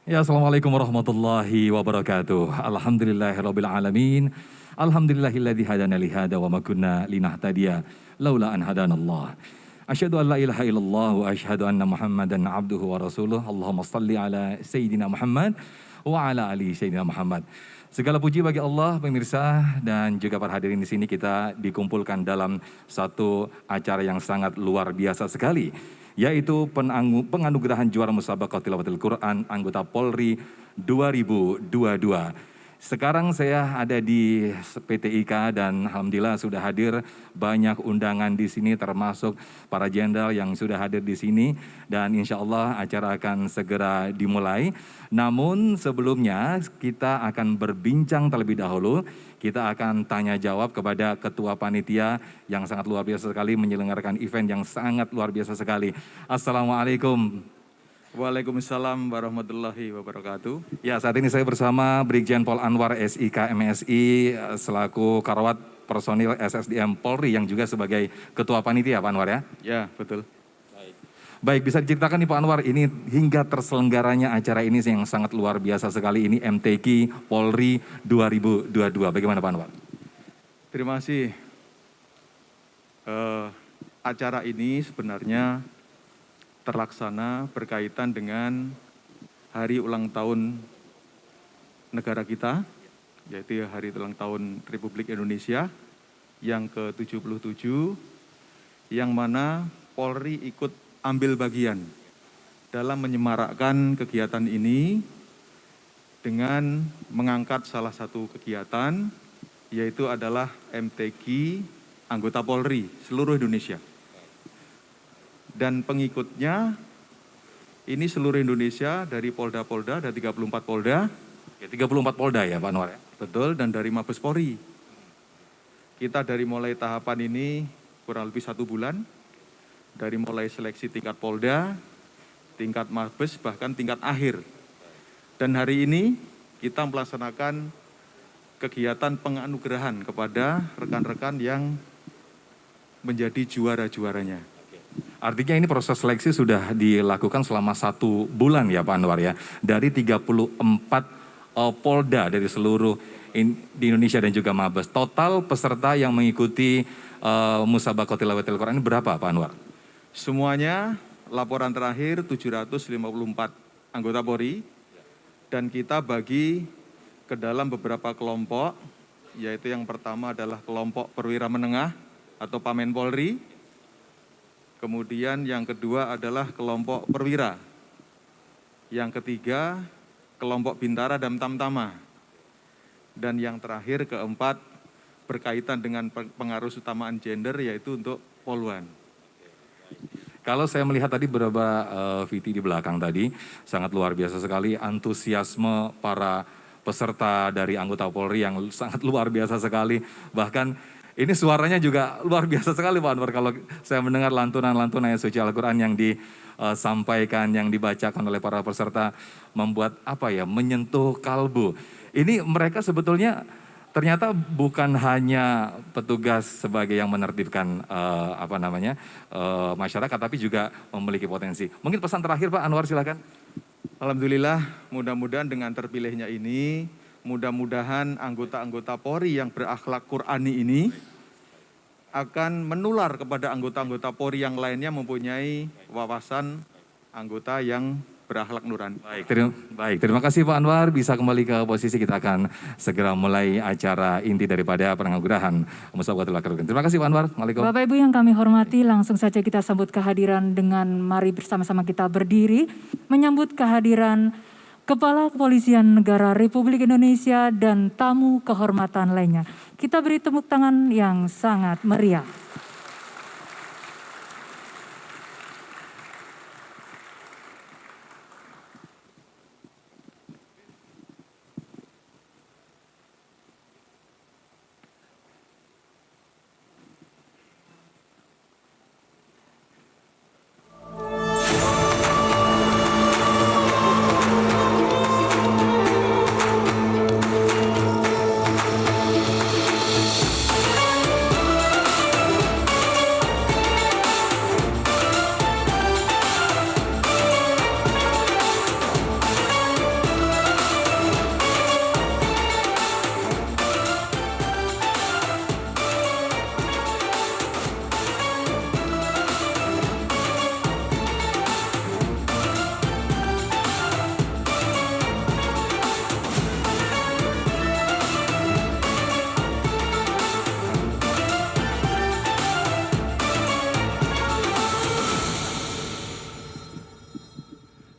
Ya, Assalamualaikum warahmatullahi wabarakatuh. Alhamdulillahirabbil alamin. Alhamdulillahilladzi hadana li hada wa ma kunna linahtadiya laula an hadanallah. Asyhadu an la ilaha illallah wa asyhadu anna Muhammadan abduhu wa rasuluh. Allahumma shalli ala sayyidina Muhammad wa ala ali sayyidina Muhammad. Segala puji bagi Allah, pemirsa dan juga para hadirin di sini, kita dikumpulkan dalam satu acara yang sangat luar biasa sekali, yaitu penganugerahan juara musabaqah tilawatil Quran anggota Polri 2022. Sekarang saya ada di PT IKA dan alhamdulillah sudah hadir banyak undangan di sini, termasuk para jenderal yang sudah hadir di sini, dan insya Allah acara akan segera dimulai. Namun sebelumnya kita akan berbincang terlebih dahulu. Kita akan tanya jawab kepada ketua panitia yang sangat luar biasa sekali menyelenggarakan event yang sangat luar biasa sekali. Assalamualaikum. Waalaikumsalam warahmatullahi wabarakatuh. Ya, saat ini saya bersama Brigjen Pol Anwar SIK MSI selaku Karawat Personil SSDM Polri yang juga sebagai ketua panitia, Pak Anwar ya? Ya, betul. Baik, bisa diceritakan nih Pak Anwar, ini hingga terselenggaranya acara ini yang sangat luar biasa sekali, ini MTQ Polri 2022. Bagaimana Pak Anwar? Terima kasih. Acara ini sebenarnya terlaksana berkaitan dengan hari ulang tahun negara kita, yaitu hari ulang tahun Republik Indonesia yang ke-77, yang mana Polri ikut ambil bagian dalam menyemarakkan kegiatan ini dengan mengangkat salah satu kegiatan, yaitu adalah MTQ anggota Polri seluruh Indonesia. Dan pengikutnya ini seluruh Indonesia dari Polda-Polda, ada 34 Polda. Ya, 34 Polda ya Pak Anwar ya? Betul, dan dari Mabes Polri. Kita dari mulai tahapan ini kurang lebih 1 bulan, dari mulai seleksi tingkat Polda, tingkat Mabes, bahkan tingkat akhir. Dan hari ini kita melaksanakan kegiatan penganugerahan kepada rekan-rekan yang menjadi juara-juaranya. Artinya ini proses seleksi sudah dilakukan selama 1 bulan ya Pak Anwar ya. Dari 34 Polda dari seluruh di Indonesia dan juga Mabes. Total peserta yang mengikuti musabaqah tilawatil Quran ini berapa Pak Anwar? Semuanya laporan terakhir 754 anggota Polri. Dan kita bagi ke dalam beberapa kelompok, yaitu yang pertama adalah kelompok perwira menengah atau Pamen Polri. Kemudian yang kedua adalah kelompok perwira. Yang ketiga, kelompok bintara dan tamtama. Dan yang terakhir, keempat, berkaitan dengan pengaruh utamaan gender, yaitu untuk Polwan. Kalau saya melihat tadi beberapa VT di belakang tadi, sangat luar biasa sekali antusiasme para peserta dari anggota Polri yang sangat luar biasa sekali. Bahkan ini suaranya juga luar biasa sekali Pak Anwar, kalau saya mendengar lantunan-lantunan ayat suci Al-Quran yang disampaikan, yang dibacakan oleh para peserta, membuat menyentuh kalbu. Ini mereka sebetulnya ternyata bukan hanya petugas sebagai yang menertibkan masyarakat, tapi juga memiliki potensi. Mungkin pesan terakhir Pak Anwar, silakan. Alhamdulillah, mudah-mudahan dengan terpilihnya ini, mudah-mudahan anggota-anggota Polri yang berakhlak Qurani ini akan menular kepada anggota-anggota Polri yang lainnya mempunyai wawasan anggota yang berakhlak nurani. Baik, terima kasih Pak Anwar. Bisa kembali ke posisi, kita akan segera mulai acara inti daripada penganugerahan musabaqah tilawatil Quran. Terima kasih Pak Anwar. Waalaikumsalam. Bapak Ibu yang kami hormati, langsung saja kita sambut kehadiran dengan mari bersama-sama kita berdiri menyambut kehadiran Kepala Kepolisian Negara Republik Indonesia dan tamu kehormatan lainnya. Kita beri tepuk tangan yang sangat meriah.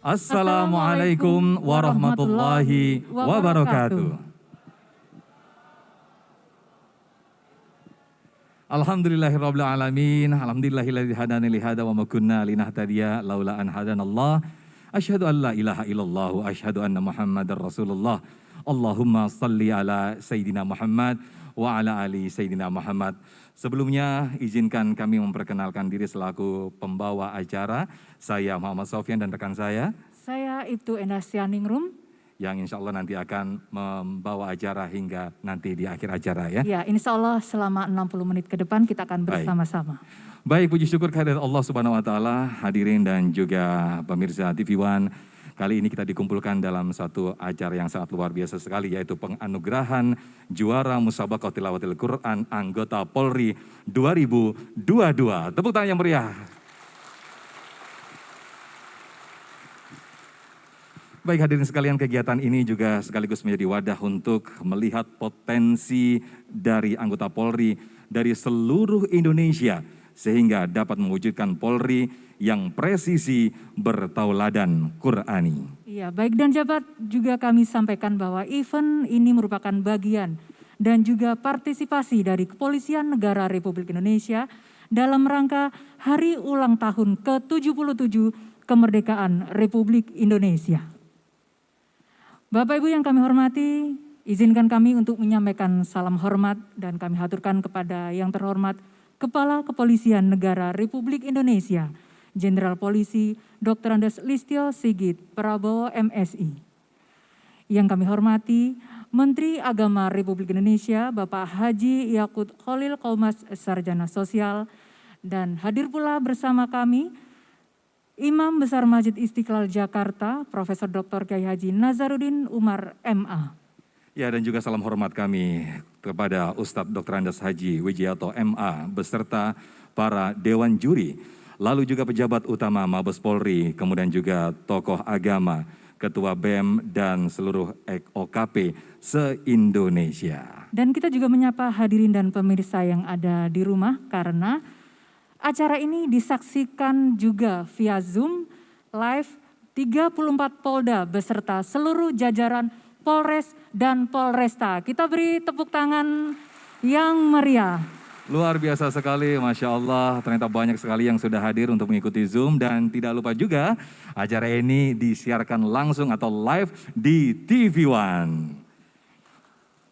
Assalamualaikum warahmatullahi wabarakatuh. Alhamdulillahirabbil alamin. Alhamdulillahilladzi hadana li hada wa ma kunna linahtadiya laula an hadanallah. Asyhadu an la ilaha illallah wa asyhadu anna Muhammadar Rasulullah. Allahumma salli ala Sayyidina Muhammad wa ala ali Sayyidina Muhammad. Sebelumnya izinkan kami memperkenalkan diri selaku pembawa acara. Saya Muhammad Sofyan dan rekan saya. Saya Ibtu Endasyaningrum. Yang insya Allah nanti akan membawa acara hingga nanti di akhir acara ya. Ya, insya Allah selama 60 menit ke depan kita akan bersama-sama. Baik, puji syukur kehadirat Allah Subhanahu wa taala, hadirin dan juga pemirsa TV One. Kali ini kita dikumpulkan dalam satu acara yang sangat luar biasa sekali, yaitu penganugerahan juara Musabaqah Tilawatil Quran anggota Polri 2022. Tepuk tangan yang meriah. Baik hadirin sekalian, kegiatan ini juga sekaligus menjadi wadah untuk melihat potensi dari anggota Polri dari seluruh Indonesia, sehingga dapat mewujudkan Polri yang presisi bertauladan Qur'ani. Iya, baik dan jabat juga kami sampaikan bahwa event ini merupakan bagian dan juga partisipasi dari Kepolisian Negara Republik Indonesia dalam rangka Hari Ulang Tahun ke-77 Kemerdekaan Republik Indonesia. Bapak Ibu yang kami hormati, izinkan kami untuk menyampaikan salam hormat dan kami haturkan kepada yang terhormat Kepala Kepolisian Negara Republik Indonesia, Jenderal Polisi Dr. Andes Listio Sigit Prabowo MSI. Yang kami hormati Menteri Agama Republik Indonesia Bapak Haji Yakut Khalil Qaumas Sarjana Sosial, dan hadir pula bersama kami Imam Besar Masjid Istiqlal Jakarta Profesor Dr. Kiai Haji Nazaruddin Umar MA. Ya, dan juga salam hormat kami kepada Ustadz Dr. Andes Haji Wijiato MA beserta para dewan juri, lalu juga pejabat utama Mabes Polri, kemudian juga tokoh agama, ketua BEM dan seluruh OKP se-Indonesia. Dan kita juga menyapa hadirin dan pemirsa yang ada di rumah karena acara ini disaksikan juga via Zoom live 34 Polda beserta seluruh jajaran Polres dan Polresta. Kita beri tepuk tangan yang meriah. Luar biasa sekali, Masya Allah. Ternyata banyak sekali yang sudah hadir untuk mengikuti Zoom. Dan tidak lupa juga acara ini disiarkan langsung atau live di TV One.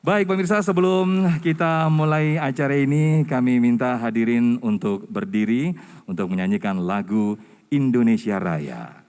Baik pemirsa, sebelum kita mulai acara ini, kami minta hadirin untuk berdiri untuk menyanyikan lagu Indonesia Raya.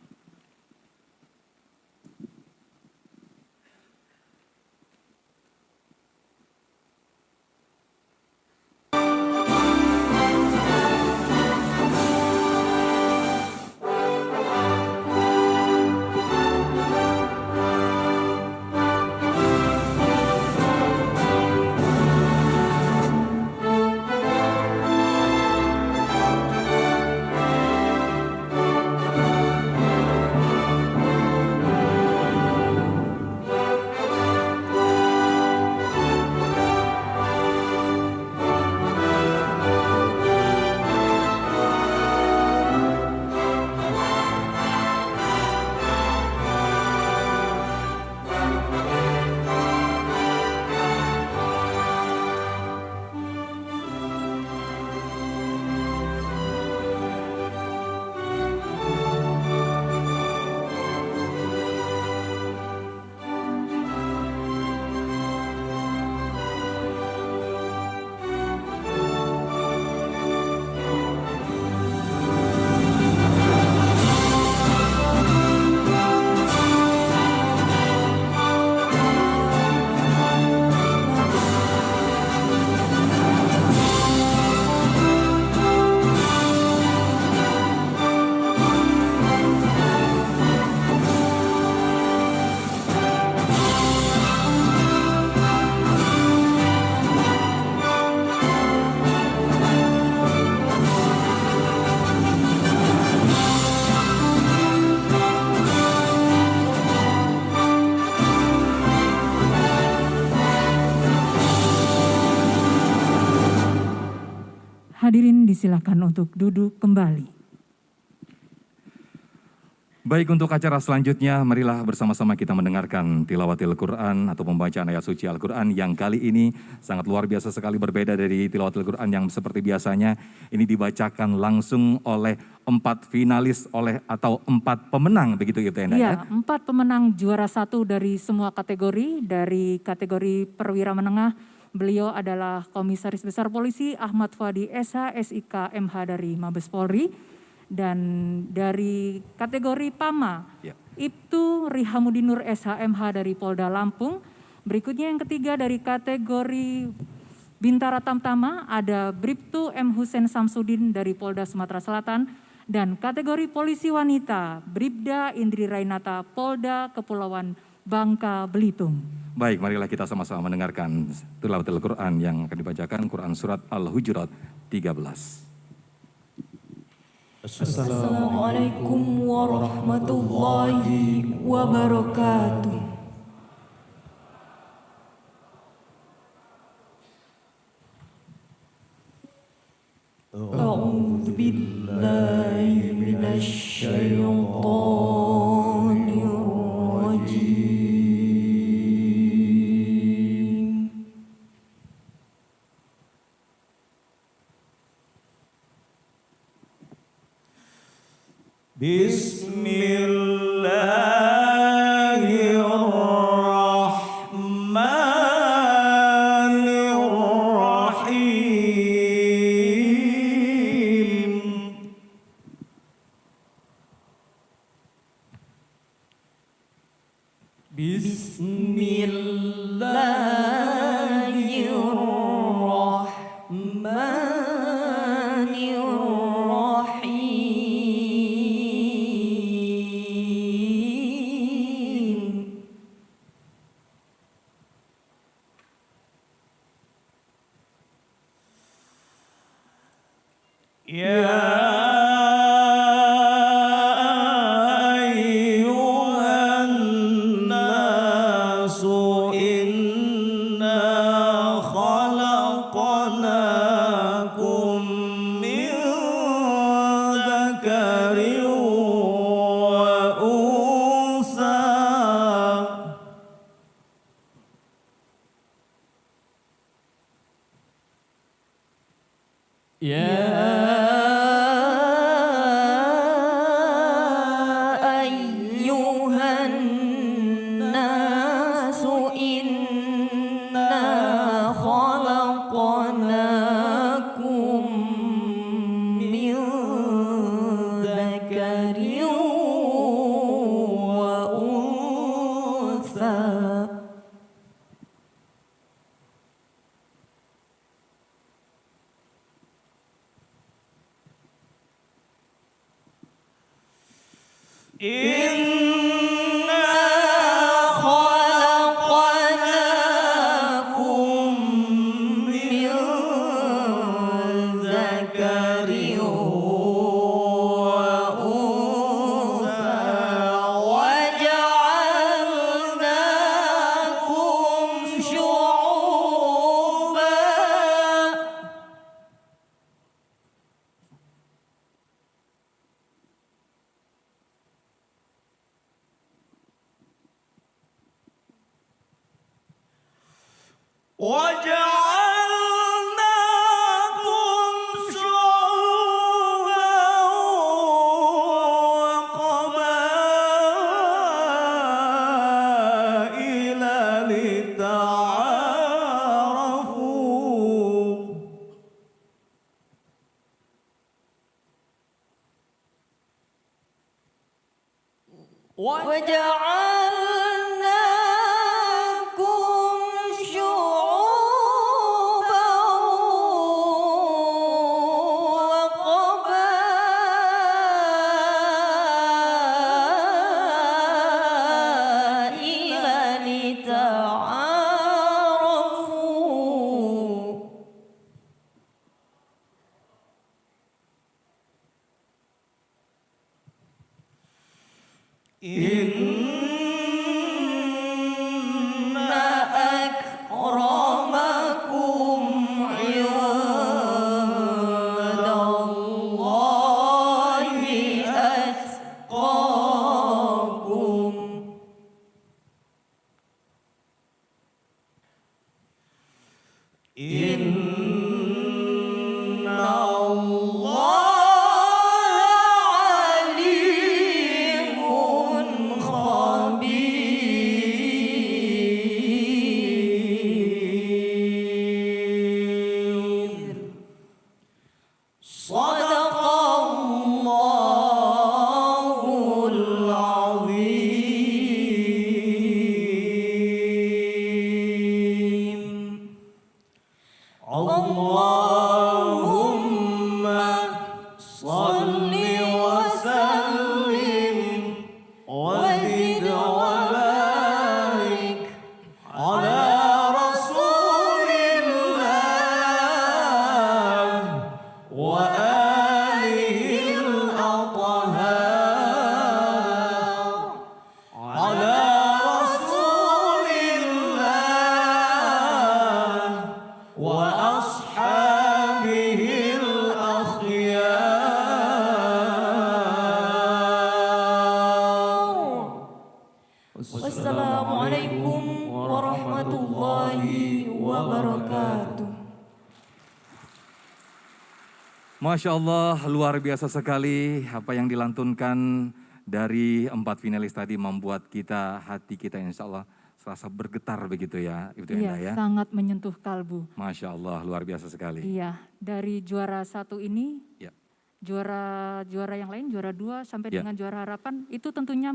Hadirin disilakan untuk duduk kembali. Baik, untuk acara selanjutnya, marilah bersama-sama kita mendengarkan tilawatil Quran atau pembacaan ayat suci Al-Quran yang kali ini sangat luar biasa sekali, berbeda dari tilawatil Quran yang seperti biasanya. Ini dibacakan langsung oleh 4 finalis atau 4 pemenang, begitu Ibu Enda ya? Iya, 4 pemenang juara 1 dari semua kategori. Dari kategori perwira menengah, beliau adalah Komisaris Besar Polisi Ahmad Fuadi SH SIK MH dari Mabes Polri. Dan dari kategori PAMA, Ya. Ibtu Rihamudinur SHMH dari Polda Lampung. Berikutnya yang ketiga dari kategori Bintara Tamtama ada Bribtu M. Husen Samsudin dari Polda Sumatera Selatan. Dan kategori Polisi Wanita Bribda Indri Rainata Polda Kepulauan Bangka Belitung. Baik, marilah kita sama-sama mendengarkan tilawatil Quran yang akan dibacakan, Quran Surat Al-Hujurat 13. Assalamualaikum warahmatullahi wabarakatuh. A'udzu billahi minasy syaithanir rajim. Bismillahirrahmanirrahim. Bismillahirrahmanirrahim. Ya ayyuhan nasu inna khalaqnakum min dzakarin wa unsa. Ya ayyuhan nasu inna khalaqnakum min dzakarin wa unsa. Inna khalaqnakum min dzakarin wa unsa wa ja'alnakum syu'uban. وجعلناكم شعوبا وقبائل لتعارفوا. وجعلناكم شعوبا وقبائل لتعارفوا. إن أكرمكم عند الله أتقاكم. صل وسلم وزد وبارك على رسول الله وآله الأطهار على رسول الله وأصحابه الأخيار. Wassalamualaikum warahmatullahi wabarakatuh. Masya Allah, luar biasa sekali apa yang dilantunkan dari 4 finalis tadi membuat kita, hati kita insya Allah serasa bergetar begitu ya, Ibu Enda ya. Sangat menyentuh kalbu. Masya Allah, luar biasa sekali. Iya, dari juara 1 ini, Ya. juara yang lain, juara 2 sampai Ya. dengan juara harapan, itu tentunya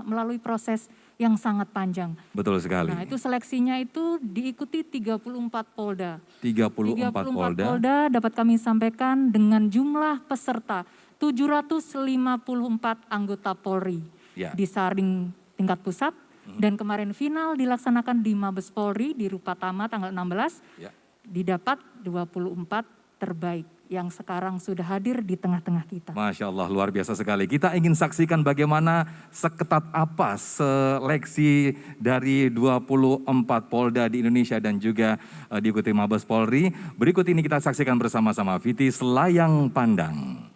melalui proses yang sangat panjang. Betul sekali. Nah, itu seleksinya itu diikuti 34 polda. 34 polda. polda dapat kami sampaikan dengan jumlah peserta 754 anggota Polri. Ya. Disaring tingkat pusat. Dan kemarin final dilaksanakan di Mabes Polri di Rupatama tanggal 16. Ya. Didapat 24 terbaik yang sekarang sudah hadir di tengah-tengah kita. Masya Allah, luar biasa sekali. Kita ingin saksikan bagaimana seketat apa seleksi dari 24 polda di Indonesia dan juga diikuti Mabes Polri. Berikut ini kita saksikan bersama-sama Viti Selayang Pandang.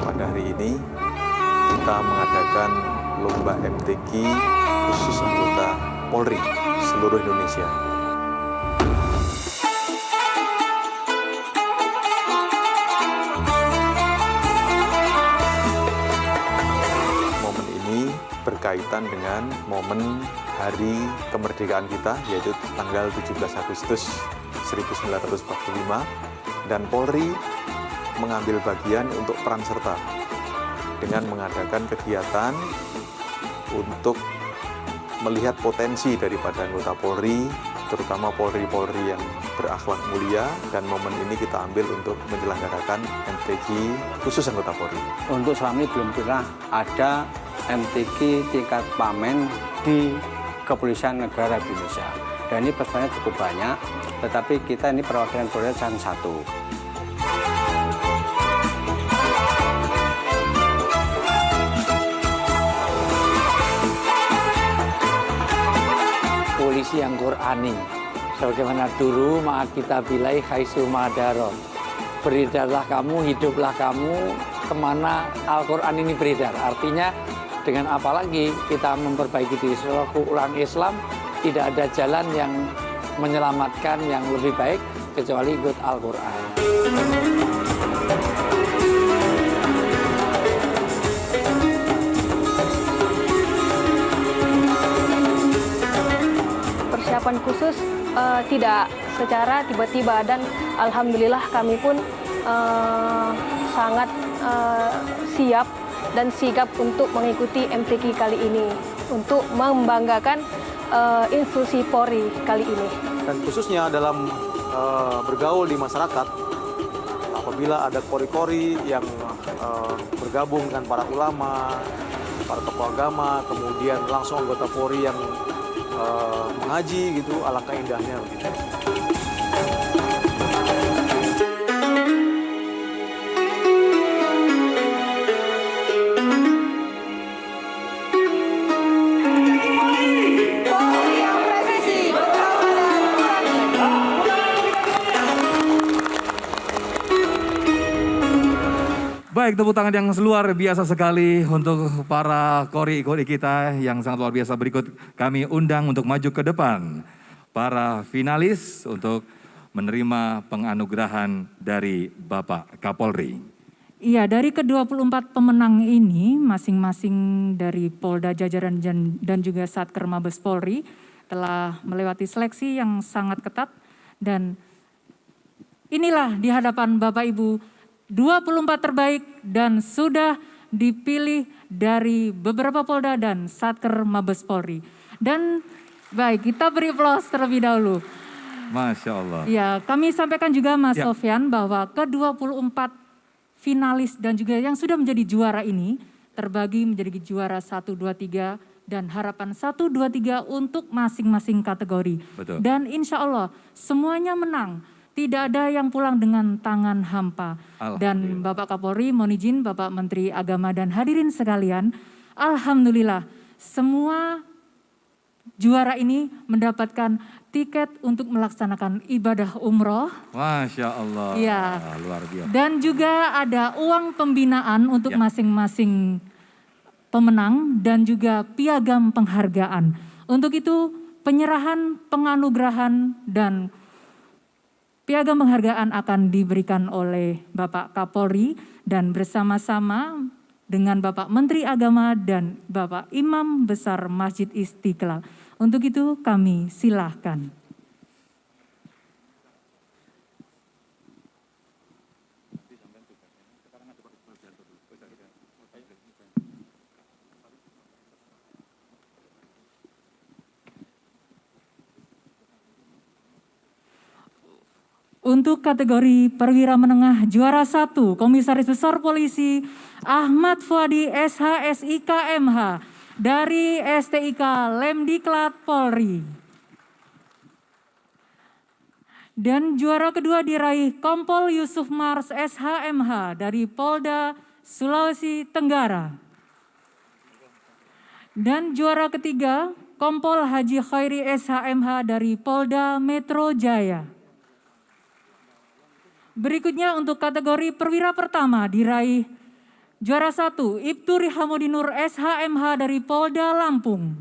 Pada hari ini kita mengadakan lomba MTQ khusus anggota Polri seluruh Indonesia. Momen ini berkaitan dengan momen hari kemerdekaan kita, yaitu tanggal 17 Agustus 1945, dan Polri mengambil bagian untuk peran serta dengan mengadakan kegiatan untuk melihat potensi daripada anggota Polri, terutama Polri-Polri yang berakhlak mulia, dan momen ini kita ambil untuk menyelenggarakan MTQ khusus anggota Polri. Untuk selama ini belum pernah ada MTQ tingkat pamen di Kepolisian Negara Indonesia. Dan ini pesertanya cukup banyak, tetapi kita ini perwakilan Polri cuma 1. Polisi yang Qur'ani, sebagaimana dulu ma'a kita bilai khaisu madaro. Beredarlah kamu, hiduplah kamu kemana Al-Quran ini beredar. Artinya dengan apa lagi kita memperbaiki diri seluruh orang Islam, tidak ada jalan yang menyelamatkan yang lebih baik kecuali ikut Al-Quran. Persiapan khusus tidak secara tiba-tiba, dan alhamdulillah kami pun sangat siap dan sigap untuk mengikuti MTQ kali ini untuk membanggakan institusi Polri kali ini. Dan khususnya dalam bergaul di masyarakat, apabila ada kori-kori yang bergabung dengan para ulama, para tokoh agama, kemudian langsung anggota Polri yang mengaji gitu, alangkah indahnya begitu. Baik, tepuk tangan yang luar biasa sekali untuk para kori-kori kita yang sangat luar biasa. Berikut kami undang untuk maju ke depan para finalis untuk menerima penganugerahan dari Bapak Kapolri. Iya, dari ke-24 pemenang ini masing-masing dari Polda Jajaran dan juga Satker Mabes Polri telah melewati seleksi yang sangat ketat dan inilah di hadapan Bapak Ibu 24 terbaik dan sudah dipilih dari beberapa Polda dan Satker Mabes Polri. Dan baik, kita beri aplaus terlebih dahulu. Masya Allah. Ya, kami sampaikan juga Mas Ya. Sofyan bahwa ke-24 finalis dan juga yang sudah menjadi juara ini terbagi menjadi juara 1, 2, 3 dan harapan 1, 2, 3 untuk masing-masing kategori. Betul. Dan insya Allah semuanya menang. Tidak ada yang pulang dengan tangan hampa. Dan Bapak Kapolri, mohon izin Bapak Menteri Agama dan hadirin sekalian, alhamdulillah semua juara ini mendapatkan tiket untuk melaksanakan ibadah umroh. Masya Allah. Iya. Luar biasa. Dan juga ada uang pembinaan untuk Ya. masing-masing pemenang dan juga piagam penghargaan. Untuk itu penyerahan penganugerahan dan piagam penghargaan akan diberikan oleh Bapak Kapolri dan bersama-sama dengan Bapak Menteri Agama dan Bapak Imam Besar Masjid Istiqlal. Untuk itu kami silahkan. Untuk kategori perwira menengah juara 1, Komisaris Besar Polisi Ahmad Fuadi SH SIK MH dari STIK Lemdiklat Polri. Dan juara kedua diraih Kompol Yusuf Mars SH MH dari Polda Sulawesi Tenggara. Dan juara ketiga Kompol Haji Khairi SH MH dari Polda Metro Jaya. Berikutnya untuk kategori perwira pertama diraih juara 1 Ibtu Rihamudinur SHMH dari Polda Lampung.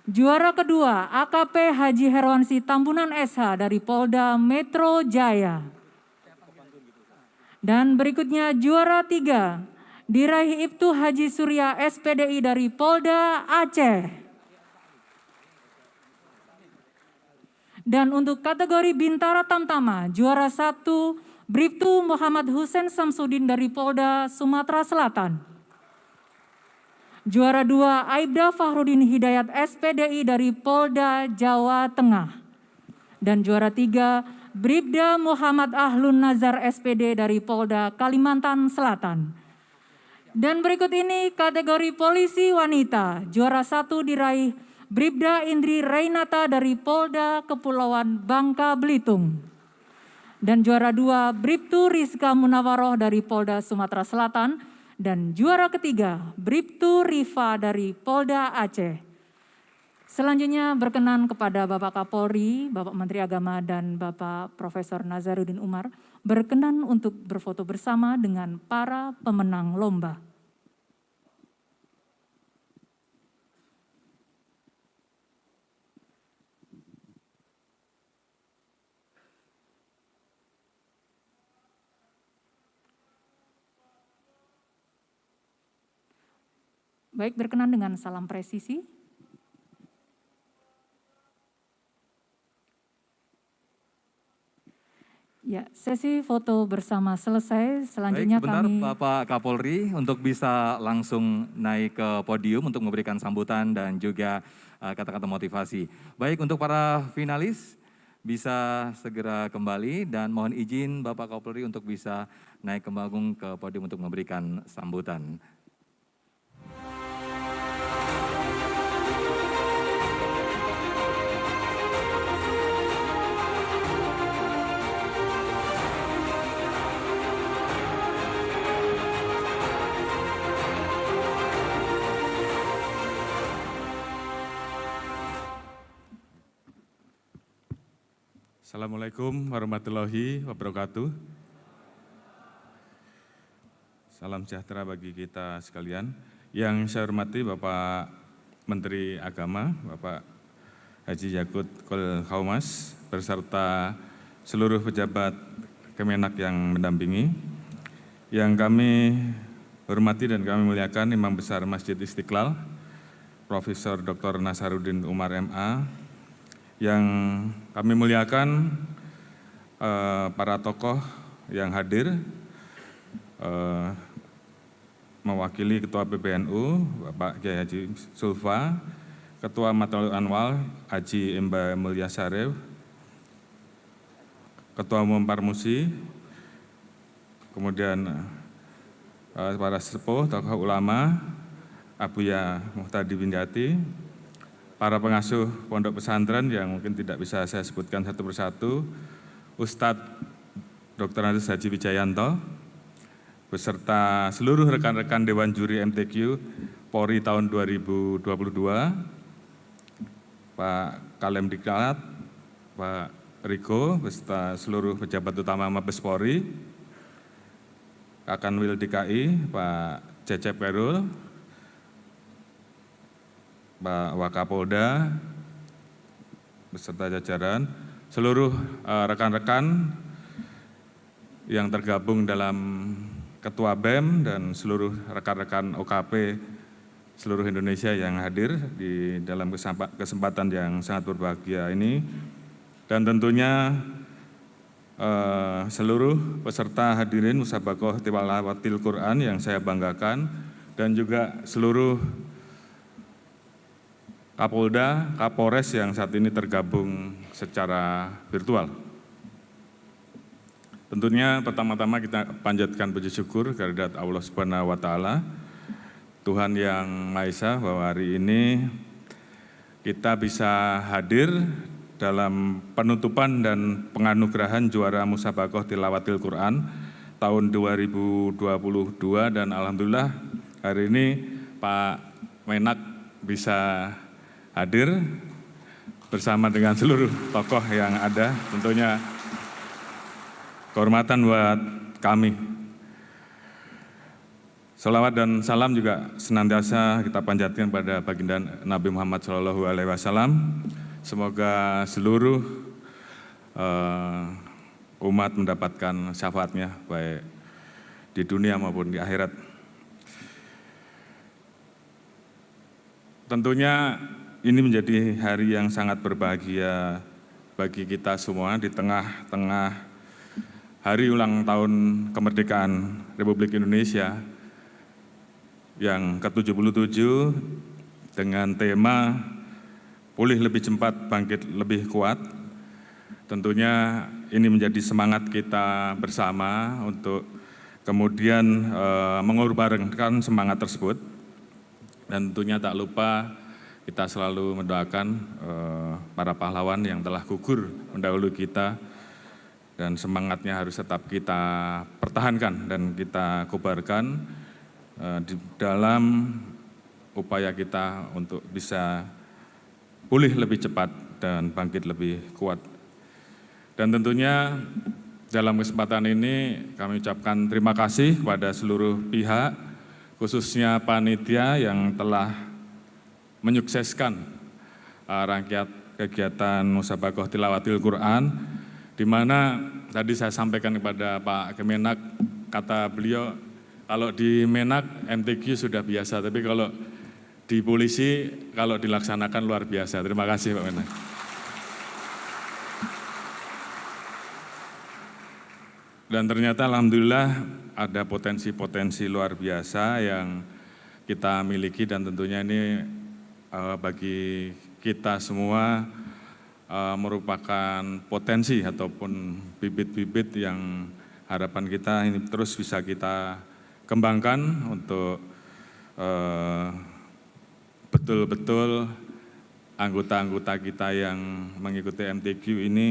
Juara kedua AKP Haji Herwansi Tambunan SH dari Polda Metro Jaya. Dan berikutnya juara 3 diraih Ibtu Haji Surya SPDI dari Polda Aceh. Dan untuk kategori Bintara Tamtama, juara 1 Bribtu Muhammad Hussein Samsudin dari Polda Sumatera Selatan. Juara 2 Aibda Fahrudin Hidayat SPDI dari Polda Jawa Tengah. Dan juara 3 Bribda Muhammad Ahlun Nazar SPD dari Polda Kalimantan Selatan. Dan berikut ini kategori polisi wanita, juara 1 diraih Bribda Indri Reinata dari Polda Kepulauan Bangka Belitung. Dan juara 2 Bribtu Rizka Munawaroh dari Polda Sumatera Selatan. Dan juara ketiga Bribtu Rifa dari Polda Aceh. Selanjutnya berkenan kepada Bapak Kapolri, Bapak Menteri Agama dan Bapak Profesor Nazaruddin Umar berkenan untuk berfoto bersama dengan para pemenang lomba. Baik, berkenan dengan salam presisi. Ya, sesi foto bersama selesai. Selanjutnya baik, sebentar kami... Bapak Kapolri untuk bisa langsung naik ke podium untuk memberikan sambutan dan juga kata-kata motivasi. Baik, untuk para finalis bisa segera kembali dan mohon izin Bapak Kapolri untuk bisa naik ke panggung ke podium untuk memberikan sambutan. Assalamualaikum warahmatullahi wabarakatuh. Salam sejahtera bagi kita sekalian. Yang saya hormati Bapak Menteri Agama, Bapak Haji Yakut Kholil Khawamas, beserta seluruh pejabat Kemenak yang mendampingi. Yang kami hormati dan kami muliakan Imam Besar Masjid Istiqlal, Profesor Dr. Nasaruddin Umar MA, yang kami muliakan para tokoh yang hadir, mewakili Ketua PBNU, Bapak Kiai Haji Sulfa, Ketua Matul Anwal, Haji Emba Mulya Sarif, Ketua Umum Parmusi, kemudian para sepuh, tokoh ulama, Abuya Muhtadi Windati, para pengasuh pondok pesantren yang mungkin tidak bisa saya sebutkan satu persatu, Ustadz Dr. Andes Haji Wijayanto, beserta seluruh rekan-rekan Dewan Juri MTQ Polri tahun 2022, Pak Kalem Diklat, Pak Riko, beserta seluruh pejabat utama Mabes Polri, Kakanwil DKI, Pak Cecep Perul, Pak Wakapolda, beserta jajaran, seluruh rekan-rekan yang tergabung dalam Ketua BEM dan seluruh rekan-rekan OKP seluruh Indonesia yang hadir di dalam kesempatan yang sangat berbahagia ini. Dan tentunya seluruh peserta hadirin Musabaqah Tilawatil Quran yang saya banggakan, dan juga seluruh Kapolda, Kapolres yang saat ini tergabung secara virtual. Tentunya pertama-tama kita panjatkan puji syukur kehadirat Allah Subhanahu wa Ta'ala, Tuhan yang Maha Esa, bahwa hari ini kita bisa hadir dalam penutupan dan penganugerahan juara Musabaqah Tilawatil Quran tahun 2022, dan alhamdulillah hari ini Pak Menak bisa hadir bersama dengan seluruh tokoh yang ada. Tentunya kehormatan buat kami. Salawat dan salam juga senantiasa kita panjatkan pada baginda Nabi Muhammad SAW. Semoga seluruh umat mendapatkan syafaatnya baik di dunia maupun di akhirat. Tentunya ini menjadi hari yang sangat berbahagia bagi kita semua di tengah-tengah hari ulang tahun kemerdekaan Republik Indonesia yang ke-77 dengan tema pulih lebih cepat, bangkit lebih kuat. Tentunya ini menjadi semangat kita bersama untuk kemudian mengorbankan semangat tersebut. Dan tentunya tak lupa kita selalu mendoakan para pahlawan yang telah gugur mendahului kita, dan semangatnya harus tetap kita pertahankan dan kita kobarkan di dalam upaya kita untuk bisa pulih lebih cepat dan bangkit lebih kuat. Dan tentunya dalam kesempatan ini kami ucapkan terima kasih kepada seluruh pihak, khususnya panitia yang telah menyukseskan rangkaian kegiatan Musabaqah Tilawatil Quran, di mana tadi saya sampaikan kepada Pak Kemenak, kata beliau, kalau di Menak MTQ sudah biasa, tapi kalau di polisi kalau dilaksanakan luar biasa. Terima kasih Pak Menak. Dan ternyata alhamdulillah ada potensi-potensi luar biasa yang kita miliki, dan tentunya ini bagi kita semua merupakan potensi ataupun bibit-bibit yang harapan kita ini terus bisa kita kembangkan untuk betul-betul anggota-anggota kita yang mengikuti MTQ ini,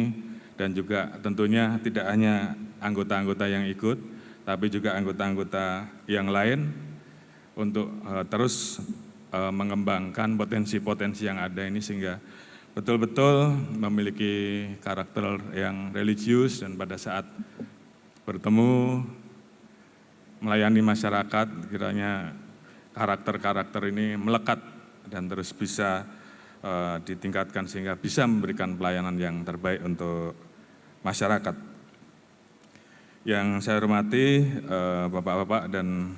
dan juga tentunya tidak hanya anggota-anggota yang ikut, tapi juga anggota-anggota yang lain untuk terus mengembangkan potensi-potensi yang ada ini sehingga betul-betul memiliki karakter yang religius, dan pada saat bertemu melayani masyarakat kiranya karakter-karakter ini melekat dan terus bisa ditingkatkan sehingga bisa memberikan pelayanan yang terbaik untuk masyarakat. Yang saya hormati Bapak-bapak dan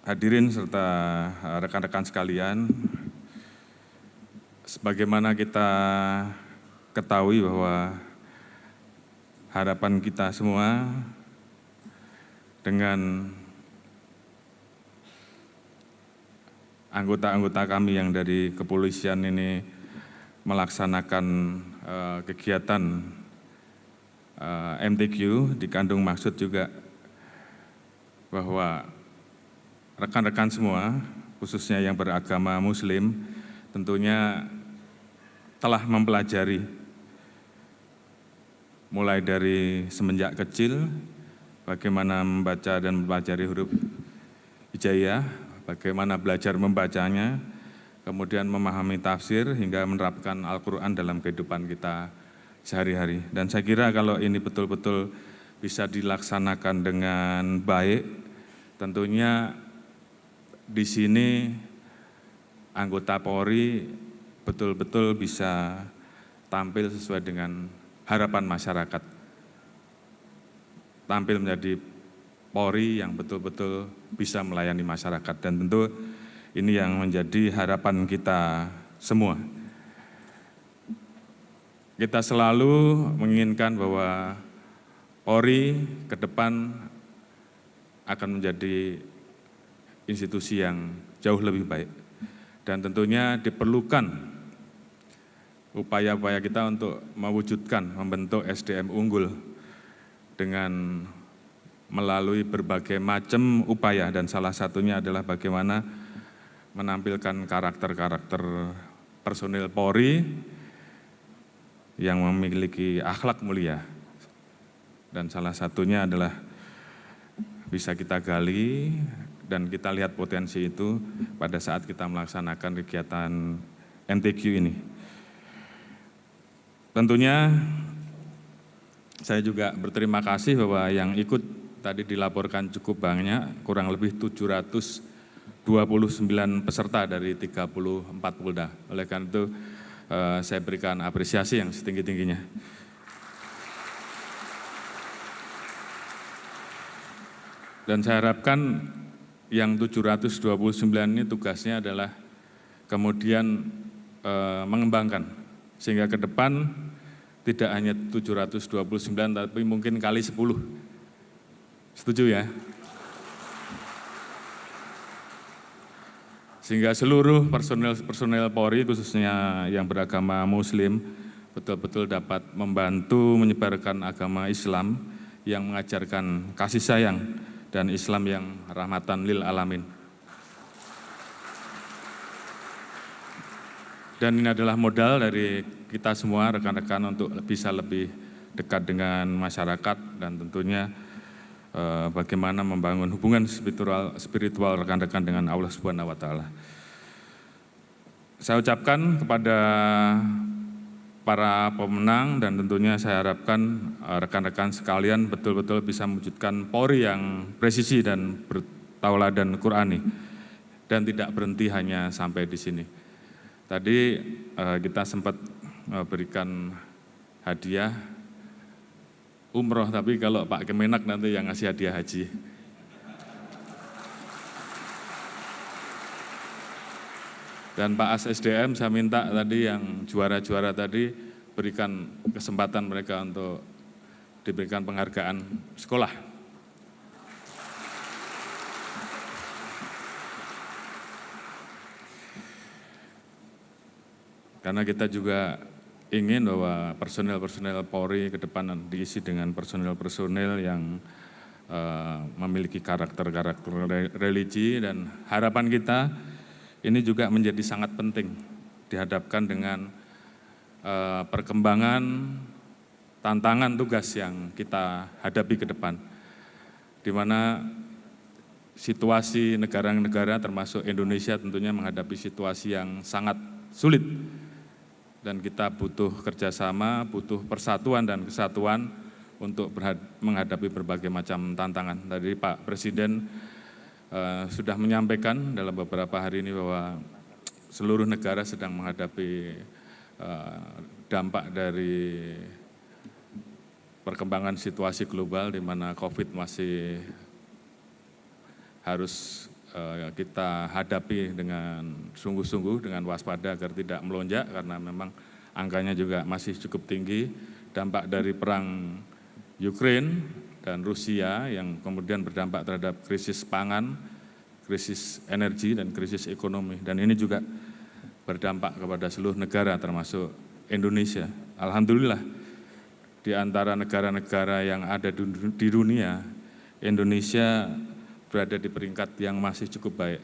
hadirin serta rekan-rekan sekalian, sebagaimana kita ketahui bahwa harapan kita semua dengan anggota-anggota kami yang dari kepolisian ini melaksanakan kegiatan MTQ, dikandung maksud juga bahwa rekan-rekan semua, khususnya yang beragama Muslim, tentunya telah mempelajari mulai dari semenjak kecil bagaimana membaca dan mempelajari huruf hijaiyah, bagaimana belajar membacanya, kemudian memahami tafsir hingga menerapkan Al-Quran dalam kehidupan kita sehari-hari. Dan saya kira kalau ini betul-betul bisa dilaksanakan dengan baik, tentunya di sini anggota Polri betul-betul bisa tampil sesuai dengan harapan masyarakat. Tampil menjadi Polri yang betul-betul bisa melayani masyarakat, dan tentu ini yang menjadi harapan kita semua. Kita selalu menginginkan bahwa Polri ke depan akan menjadi institusi yang jauh lebih baik. Dan tentunya diperlukan upaya-upaya kita untuk mewujudkan, membentuk SDM unggul dengan melalui berbagai macam upaya, dan salah satunya adalah bagaimana menampilkan karakter-karakter personil Polri yang memiliki akhlak mulia. Dan salah satunya adalah bisa kita gali dan kita lihat potensi itu pada saat kita melaksanakan kegiatan MTQ ini. Tentunya saya juga berterima kasih bahwa yang ikut tadi dilaporkan cukup banyak, kurang lebih 729 peserta dari 34 Polda. Oleh karena itu saya berikan apresiasi yang setinggi-tingginya. Dan saya harapkan yang 729 ini tugasnya adalah kemudian mengembangkan, sehingga ke depan tidak hanya 729 tapi mungkin kali 10. Setuju ya? Sehingga seluruh personel Polri, khususnya yang beragama Muslim, betul-betul dapat membantu menyebarkan agama Islam yang mengajarkan kasih sayang dan Islam yang rahmatan lil alamin. Dan ini adalah modal dari kita semua rekan-rekan untuk bisa lebih dekat dengan masyarakat dan tentunya bagaimana membangun hubungan spiritual rekan-rekan dengan Allah Subhanahu wa Ta'ala. Saya ucapkan kepada para pemenang dan tentunya saya harapkan rekan-rekan sekalian betul-betul bisa mewujudkan Polri yang presisi dan bertauladan Qur'ani dan tidak berhenti hanya sampai di sini. Tadi kita sempat berikan hadiah umroh, tapi kalau Pak Kemenak nanti yang ngasih hadiah haji. Dan Pak As SDM saya minta tadi yang juara-juara tadi berikan kesempatan mereka untuk diberikan penghargaan sekolah. Karena kita juga ingin bahwa personel-personel Polri ke depan diisi dengan personel-personel yang memiliki karakter-karakter religi, dan harapan kita ini juga menjadi sangat penting dihadapkan dengan perkembangan tantangan tugas yang kita hadapi ke depan, di mana situasi negara-negara termasuk Indonesia tentunya menghadapi situasi yang sangat sulit. Dan kita butuh kerjasama, butuh persatuan dan kesatuan untuk menghadapi berbagai macam tantangan. Tadi Pak Presiden sudah menyampaikan dalam beberapa hari ini bahwa seluruh negara sedang menghadapi dampak dari perkembangan situasi global di mana COVID masih harus kita hadapi dengan sungguh-sungguh, dengan waspada agar tidak melonjak karena memang angkanya juga masih cukup tinggi. Dampak dari perang Ukraina dan Rusia yang kemudian berdampak terhadap krisis pangan, krisis energi, dan krisis ekonomi. Dan ini juga berdampak kepada seluruh negara termasuk Indonesia. Alhamdulillah di antara negara-negara yang ada di dunia, Indonesia berada di peringkat yang masih cukup baik.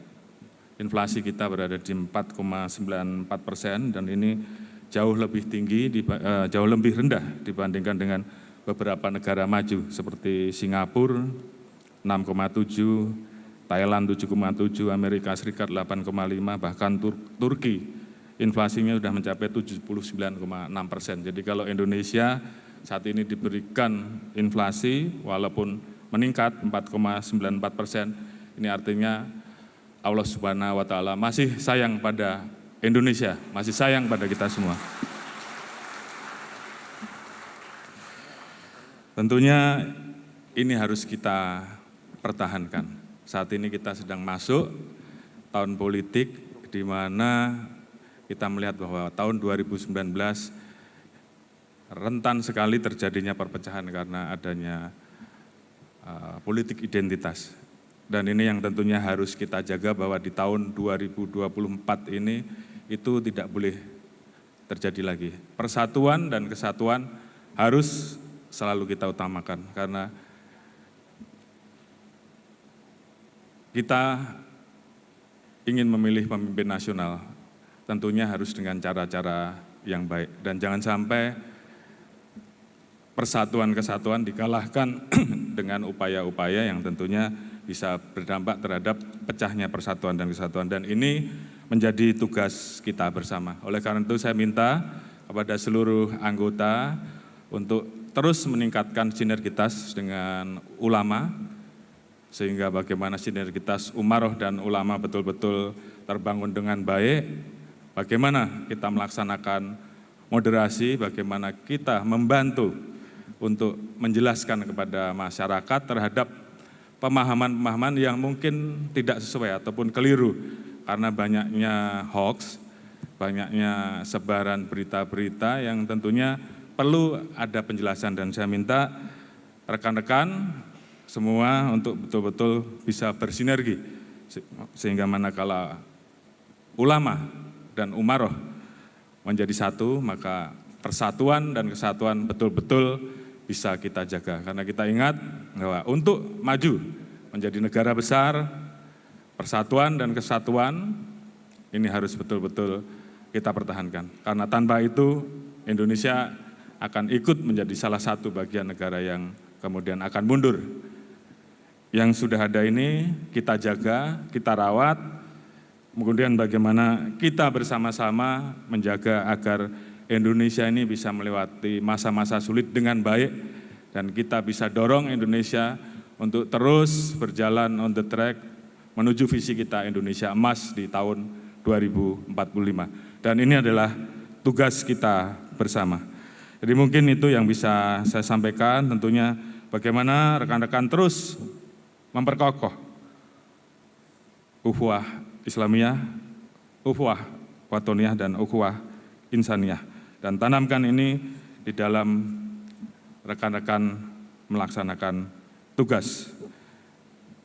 Inflasi kita berada di 4,94% dan ini jauh lebih tinggi, jauh lebih rendah dibandingkan dengan beberapa negara maju seperti Singapura 6,7, Thailand 7,7, Amerika Serikat 8,5, bahkan Turki inflasinya sudah mencapai 79,6%. Jadi kalau Indonesia saat ini diberikan inflasi walaupun meningkat 4,94%, ini artinya Allah Subhanahu wa Ta'ala masih sayang pada Indonesia, masih sayang pada kita semua. Tentunya ini harus kita pertahankan. Saat ini kita sedang masuk tahun politik di mana kita melihat bahwa tahun 2019 rentan sekali terjadinya perpecahan karena adanya politik identitas. Dan ini yang tentunya harus kita jaga bahwa di tahun 2024 ini itu tidak boleh terjadi lagi. Persatuan dan kesatuan harus selalu kita utamakan karena kita ingin memilih pemimpin nasional tentunya harus dengan cara-cara yang baik dan jangan sampai persatuan kesatuan dikalahkan dengan upaya-upaya yang tentunya bisa berdampak terhadap pecahnya persatuan dan kesatuan. Dan ini menjadi tugas kita bersama. Oleh karena itu saya minta kepada seluruh anggota untuk terus meningkatkan sinergitas dengan ulama, sehingga bagaimana sinergitas umaroh dan ulama betul-betul terbangun dengan baik, bagaimana kita melaksanakan moderasi, bagaimana kita membantu untuk menjelaskan kepada masyarakat terhadap pemahaman-pemahaman yang mungkin tidak sesuai ataupun keliru karena banyaknya hoax, banyaknya sebaran berita-berita yang tentunya perlu ada penjelasan dan saya minta rekan-rekan semua untuk betul-betul bisa bersinergi sehingga manakala ulama dan umaroh menjadi satu maka persatuan dan kesatuan betul-betul bisa kita jaga. Karena kita ingat bahwa untuk maju menjadi negara besar, persatuan dan kesatuan ini harus betul-betul kita pertahankan. Karena tanpa itu Indonesia akan ikut menjadi salah satu bagian negara yang kemudian akan mundur. Yang sudah ada ini kita jaga, kita rawat, kemudian bagaimana kita bersama-sama menjaga agar Indonesia ini bisa melewati masa-masa sulit dengan baik dan kita bisa dorong Indonesia untuk terus berjalan on the track menuju visi kita Indonesia emas di tahun 2045. Dan ini adalah tugas kita bersama. Jadi mungkin itu yang bisa saya sampaikan, tentunya bagaimana rekan-rekan terus memperkokoh ukhuwah Islamiyah, ukhuwah Watoniyah dan ukhuwah Insaniyah. Dan tanamkan ini di dalam rekan-rekan melaksanakan tugas.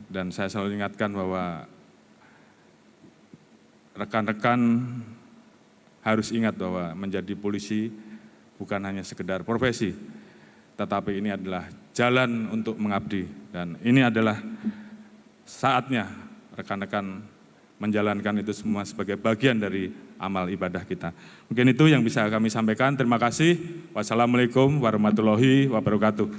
Dan saya selalu ingatkan bahwa rekan-rekan harus ingat bahwa menjadi polisi bukan hanya sekedar profesi, tetapi ini adalah jalan untuk mengabdi. Dan ini adalah saatnya rekan-rekan menjalankan itu semua sebagai bagian dari amal ibadah kita. Mungkin itu yang bisa kami sampaikan. Terima kasih. Wassalamualaikum warahmatullahi wabarakatuh.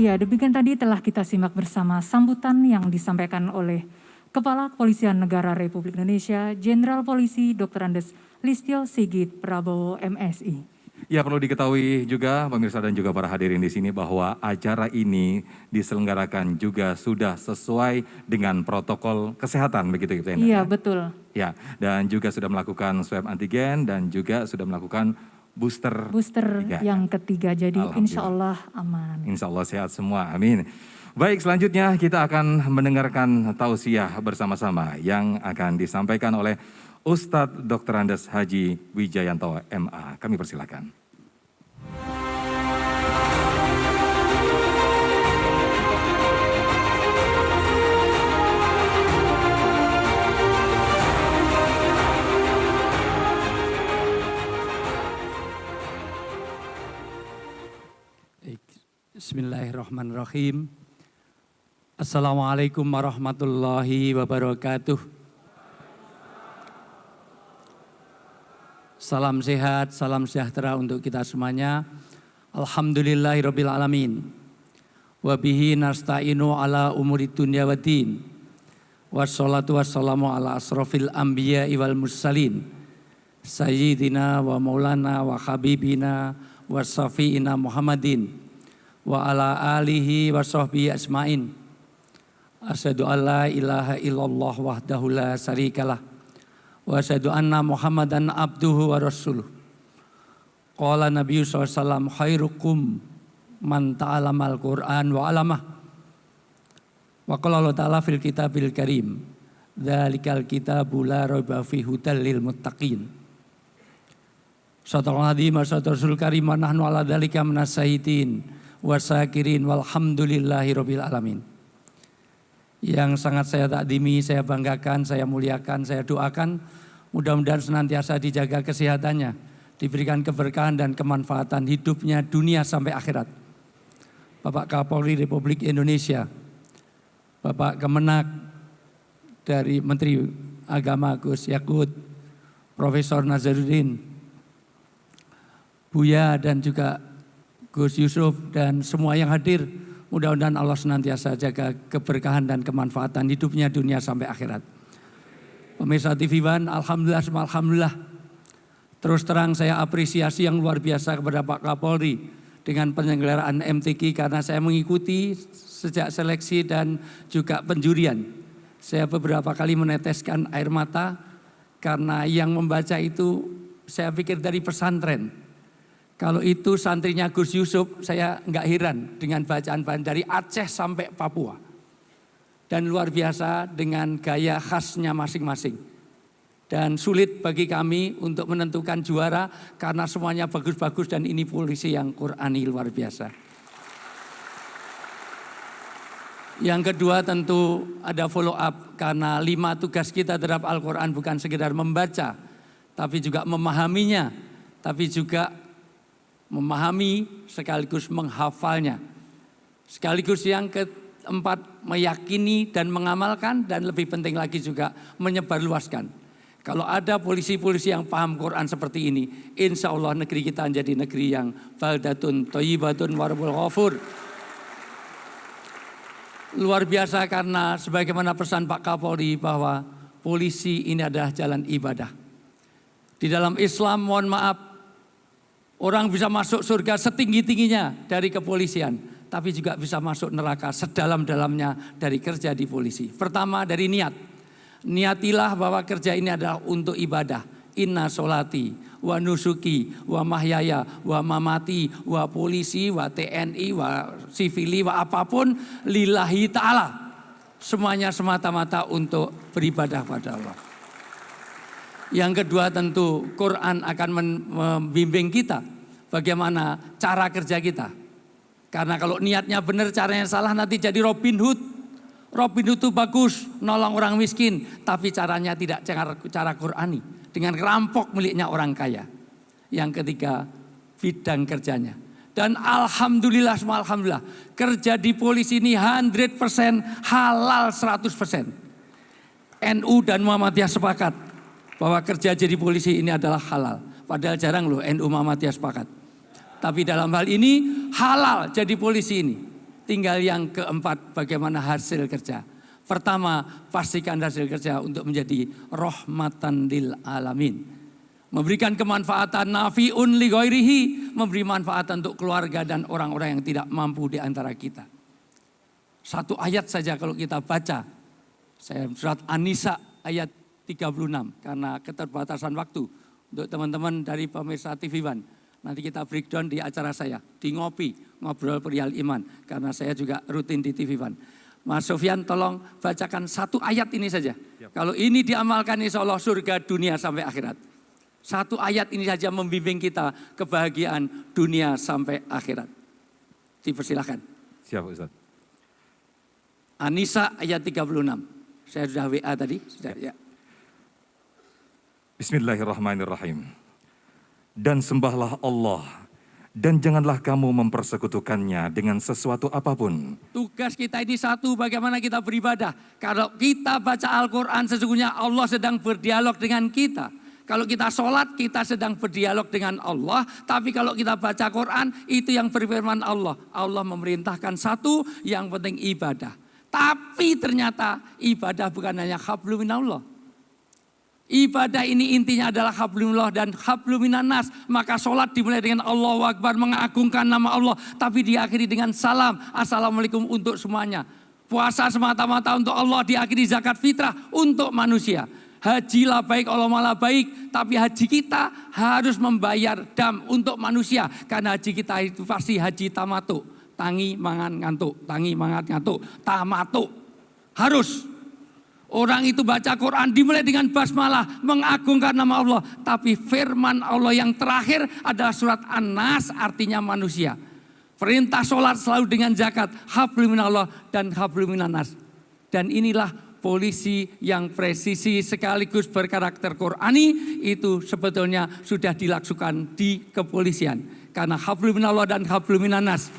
Ya, demikian tadi telah kita simak bersama sambutan yang disampaikan oleh Kepala Kepolisian Negara Republik Indonesia, Jenderal Polisi Dr. Andes Listio Sigit Prabowo MSI. Ya, perlu diketahui juga pemirsa dan juga para hadirin di sini bahwa acara ini diselenggarakan juga sudah sesuai dengan protokol kesehatan, begitu ya? Iya, betul. Ya, dan juga sudah melakukan swab antigen dan juga sudah melakukan booster yang ketiga. Jadi insya Allah aman. Insya Allah sehat semua, amin. Baik, selanjutnya kita akan mendengarkan tausiah bersama-sama yang akan disampaikan oleh Ustadz Dr. Andes Haji Wijayanto MA. Kami persilakan. Bismillahirrahmanirrahim. Assalamualaikum warahmatullahi wabarakatuh. Salam sehat, salam sejahtera untuk kita semuanya. Alhamdulillahirabbil alamin. Wa bihi nasta'inu ala umuri dunya waddin. Wassalatu wassalamu ala asrofil anbiya'i wal mursalin. Sayyidina wa maulana wa habibina wa syafi'ina Muhammadin wa ala alihi wa sahbihi asma'in. Asyhadu an la ilaha illallah wahdahu la syarikalah wa asyhadu anna Muhammadan abduhu wa rasuluh. Qala Nabi sallallahu alaihi wasallam khairukum man ta'alamal Qur'an wa 'alamah. Wa qala Allah ta'ala fil kitabil karim, dzalikal kitabu la raiba fihi hudal lil muttaqin. Sadaqal adzim wa sadaqal karim wa nahnu 'ala dzalika minas syahidin wasyakirin walhamdulillahi rabbil alamin. Yang sangat saya takdimi, saya banggakan, saya muliakan, saya doakan mudah-mudahan senantiasa dijaga kesehatannya, diberikan keberkahan dan kemanfaatan hidupnya dunia sampai akhirat. Bapak Kapolri Republik Indonesia, Bapak Kemenak dari Menteri Agama Gus Yakut, Profesor Nazarudin, Buya dan juga Gus Yusuf dan semua yang hadir, mudah-mudahan Allah senantiasa jaga keberkahan dan kemanfaatan hidupnya dunia sampai akhirat. Pemirsa TV One, alhamdulillah. Terus terang saya apresiasi yang luar biasa kepada Pak Kapolri dengan penyelenggaraan MTQ karena saya mengikuti sejak seleksi dan juga penjurian. Saya beberapa kali meneteskan air mata karena yang membaca itu saya pikir dari pesantren. Kalau itu santrinya Gus Yusuf, saya nggak heran dengan bacaan-bacaan dari Aceh sampai Papua. Dan luar biasa dengan gaya khasnya masing-masing. Dan sulit bagi kami untuk menentukan juara karena semuanya bagus-bagus dan ini polisi yang Qur'ani luar biasa. Yang kedua tentu ada follow up karena 5 tugas kita terhadap Al-Quran bukan sekedar membaca, tapi juga memahaminya, tapi juga memahami sekaligus menghafalnya. Sekaligus yang keempat meyakini dan mengamalkan dan lebih penting lagi juga menyebarluaskan. Kalau ada polisi-polisi yang paham Quran seperti ini, insya Allah negeri kita menjadi negeri yang baldatun thayyibatun wa rabbul ghafur. Luar biasa karena sebagaimana pesan Pak Kapolri bahwa polisi ini adalah jalan ibadah. Di dalam Islam, mohon maaf, orang bisa masuk surga setinggi-tingginya dari kepolisian, tapi juga bisa masuk neraka sedalam-dalamnya dari kerja di polisi. Pertama dari niat. Niatilah bahwa kerja ini adalah untuk ibadah. Inna sholati wa nusuki wa mahyaya wa mamati wa polisi wa TNI wa sivili wa apapun lillahi ta'ala. Semuanya semata-mata untuk beribadah pada Allah. Yang kedua tentu Quran akan membimbing kita bagaimana cara kerja kita. Karena kalau niatnya benar caranya salah nanti jadi Robin Hood. Robin Hood itu bagus nolong orang miskin, tapi caranya tidak cara Qur'ani, dengan rampok miliknya orang kaya. Yang ketiga, bidang kerjanya. Dan alhamdulillah, semua alhamdulillah, kerja di polisi ini 100% halal 100%. NU dan Muhammadiyah sepakat bahwa kerja jadi polisi ini adalah halal. Padahal jarang loh NU Muhammadiyah sepakat. Tapi dalam hal ini halal jadi polisi ini. Tinggal yang keempat, bagaimana hasil kerja. Pertama, pastikan hasil kerja untuk menjadi rahmatan lil alamin. Memberikan kemanfaatan nafi'un li ghairihi, memberi manfaat untuk keluarga dan orang-orang yang tidak mampu di antara kita. Satu ayat saja kalau kita baca, saya surat An-Nisa ayat 36, karena keterbatasan waktu untuk teman-teman dari pemirsa TV One. Nanti kita breakdown di acara saya, di Ngopi, Ngobrol Perihal Iman, karena saya juga rutin di TV One. Mas Sofyan tolong bacakan satu ayat ini saja. Kalau ini diamalkan insya Allah surga dunia sampai akhirat. Satu ayat ini saja membimbing kita kebahagiaan dunia sampai akhirat. Dipersilahkan. Siap Ustaz. An-Nisa ayat 36. Saya sudah WA tadi. Sudah, ya. Bismillahirrahmanirrahim. Dan sembahlah Allah, dan janganlah kamu mempersekutukannya dengan sesuatu apapun. Tugas kita ini satu, bagaimana kita beribadah. Kalau kita baca Al-Quran, sesungguhnya Allah sedang berdialog dengan kita. Kalau kita sholat, kita sedang berdialog dengan Allah. Tapi kalau kita baca Quran, itu yang berfirman Allah. Allah memerintahkan satu, yang penting ibadah. Tapi ternyata ibadah bukan hanya hablum minallah. Ibadah ini intinya adalah hablumillah dan hablum minannas. Maka sholat dimulai dengan Allahu Akbar, mengagungkan nama Allah. Tapi diakhiri dengan salam, assalamualaikum untuk semuanya. Puasa semata-mata untuk Allah, diakhiri zakat fitrah untuk manusia. Haji lah baik, Allah malah baik. Tapi haji kita harus membayar dam untuk manusia. Karena haji kita itu pasti haji tamatuk. Tangi mangan ngantuk, tangi mangan ngantuk, tamatuk. Harus. Orang itu baca Quran dimulai dengan basmalah, mengagungkan nama Allah. Tapi firman Allah yang terakhir adalah surat An-Nas, artinya manusia. Perintah sholat selalu dengan zakat, hablum minallah dan hablum minannas. Dan inilah polisi yang presisi sekaligus berkarakter Qur'ani, itu sebetulnya sudah dilakukan di kepolisian. Karena hablum minallah dan hablum minannas.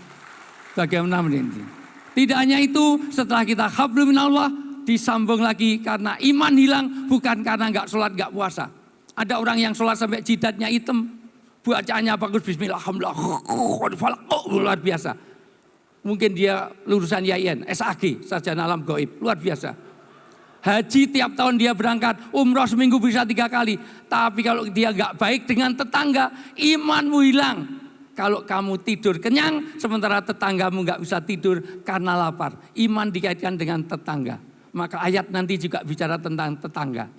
Bagaimana ini? Tidak hanya itu, setelah kita hablum minallah, disambung lagi karena iman hilang, bukan karena nggak sholat, nggak puasa. Ada orang yang sholat sampai jidatnya hitam, bacaannya bagus, bismillah, alhamdulillah, luar biasa. Mungkin dia lulusan YIN, SAG, sarjana alam gaib, luar biasa. Haji tiap tahun dia berangkat, umroh seminggu bisa 3 kali. Tapi kalau dia nggak baik dengan tetangga, imanmu hilang. Kalau kamu tidur kenyang, sementara tetanggamu nggak bisa tidur karena lapar. Iman dikaitkan dengan tetangga. Maka ayat nanti juga bicara tentang tetangga.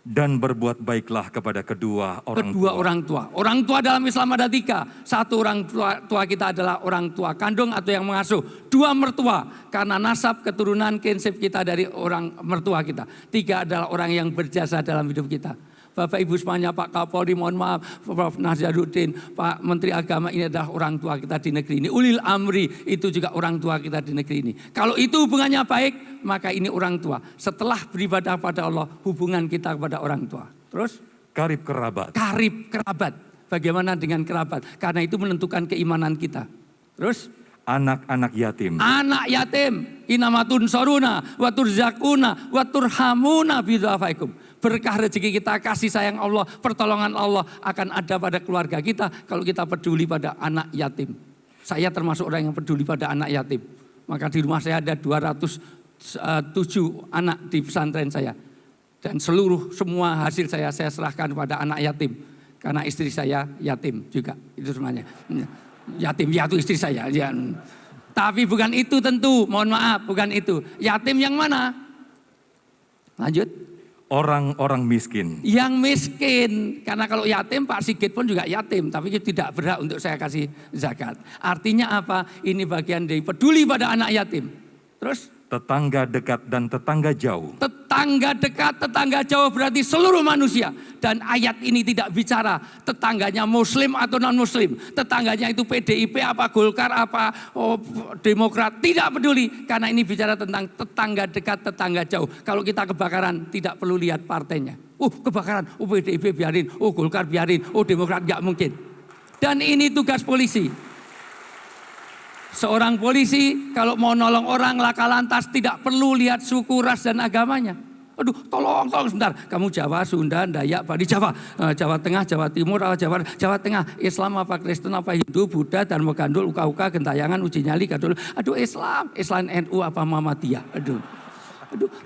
Dan berbuat baiklah kepada kedua orang tua. Orang tua dalam Islam ada 3. Satu, orang tua kita adalah orang tua kandung atau yang mengasuh. 2, mertua. Karena nasab keturunan kinsip kita dari orang mertua kita. 3 adalah orang yang berjasa dalam hidup kita. Bapak Ibu semuanya, Pak Kapolri, mohon maaf, Prof. Nazharuddin, Pak Menteri Agama, ini adalah orang tua kita di negeri ini. Ulil Amri itu juga orang tua kita di negeri ini. Kalau itu hubungannya baik, maka ini orang tua. Setelah beribadah pada Allah, hubungan kita kepada orang tua. Terus? Karib kerabat. Karib kerabat. Bagaimana dengan kerabat? Karena itu menentukan keimanan kita. Terus? Anak-anak yatim. Anak yatim. Inamatun soruna, watur zakuna, watur hamuna bidhafaikum. Berkah rezeki kita, kasih sayang Allah, pertolongan Allah akan ada pada keluarga kita kalau kita peduli pada anak yatim. Saya termasuk orang yang peduli pada anak yatim. Maka di rumah saya ada 207 anak di pesantren saya. Dan semua hasil saya serahkan pada anak yatim. Karena istri saya yatim juga, itu semuanya. Yatim, ya itu istri saya. Ya. Tapi bukan itu tentu, mohon maaf, bukan itu. Yatim yang mana? Lanjut. Orang-orang miskin. Yang miskin. Karena kalau yatim, Pak Sigit pun juga yatim. Tapi tidak berhak untuk saya kasih zakat. Artinya apa? Ini bagian dari peduli pada anak yatim. Terus? Tetangga dekat dan tetangga jauh. Tetangga dekat, tetangga jauh berarti seluruh manusia. Dan ayat ini tidak bicara tetangganya muslim atau non-muslim. Tetangganya itu PDIP apa, Golkar apa, Demokrat. Tidak peduli. Karena ini bicara tentang tetangga dekat, tetangga jauh. Kalau kita kebakaran tidak perlu lihat partainya. Kebakaran, PDIP biarin, Golkar biarin, Demokrat gak mungkin. Dan ini tugas polisi. Seorang polisi kalau mau nolong orang laka lantas tidak perlu lihat suku, ras dan agamanya. Aduh, tolong sebentar. Kamu Jawa, Sunda, Dayak, Bali, Jawa, Jawa Tengah, Jawa Timur, Jawa Tengah, Islam apa Kristen apa Hindu, Buddha, Dharma Gandul, Uka-Uka, Gentayangan, Uji Nyali, Gadul. Aduh, Islam NU apa Muhammadiyah. Aduh,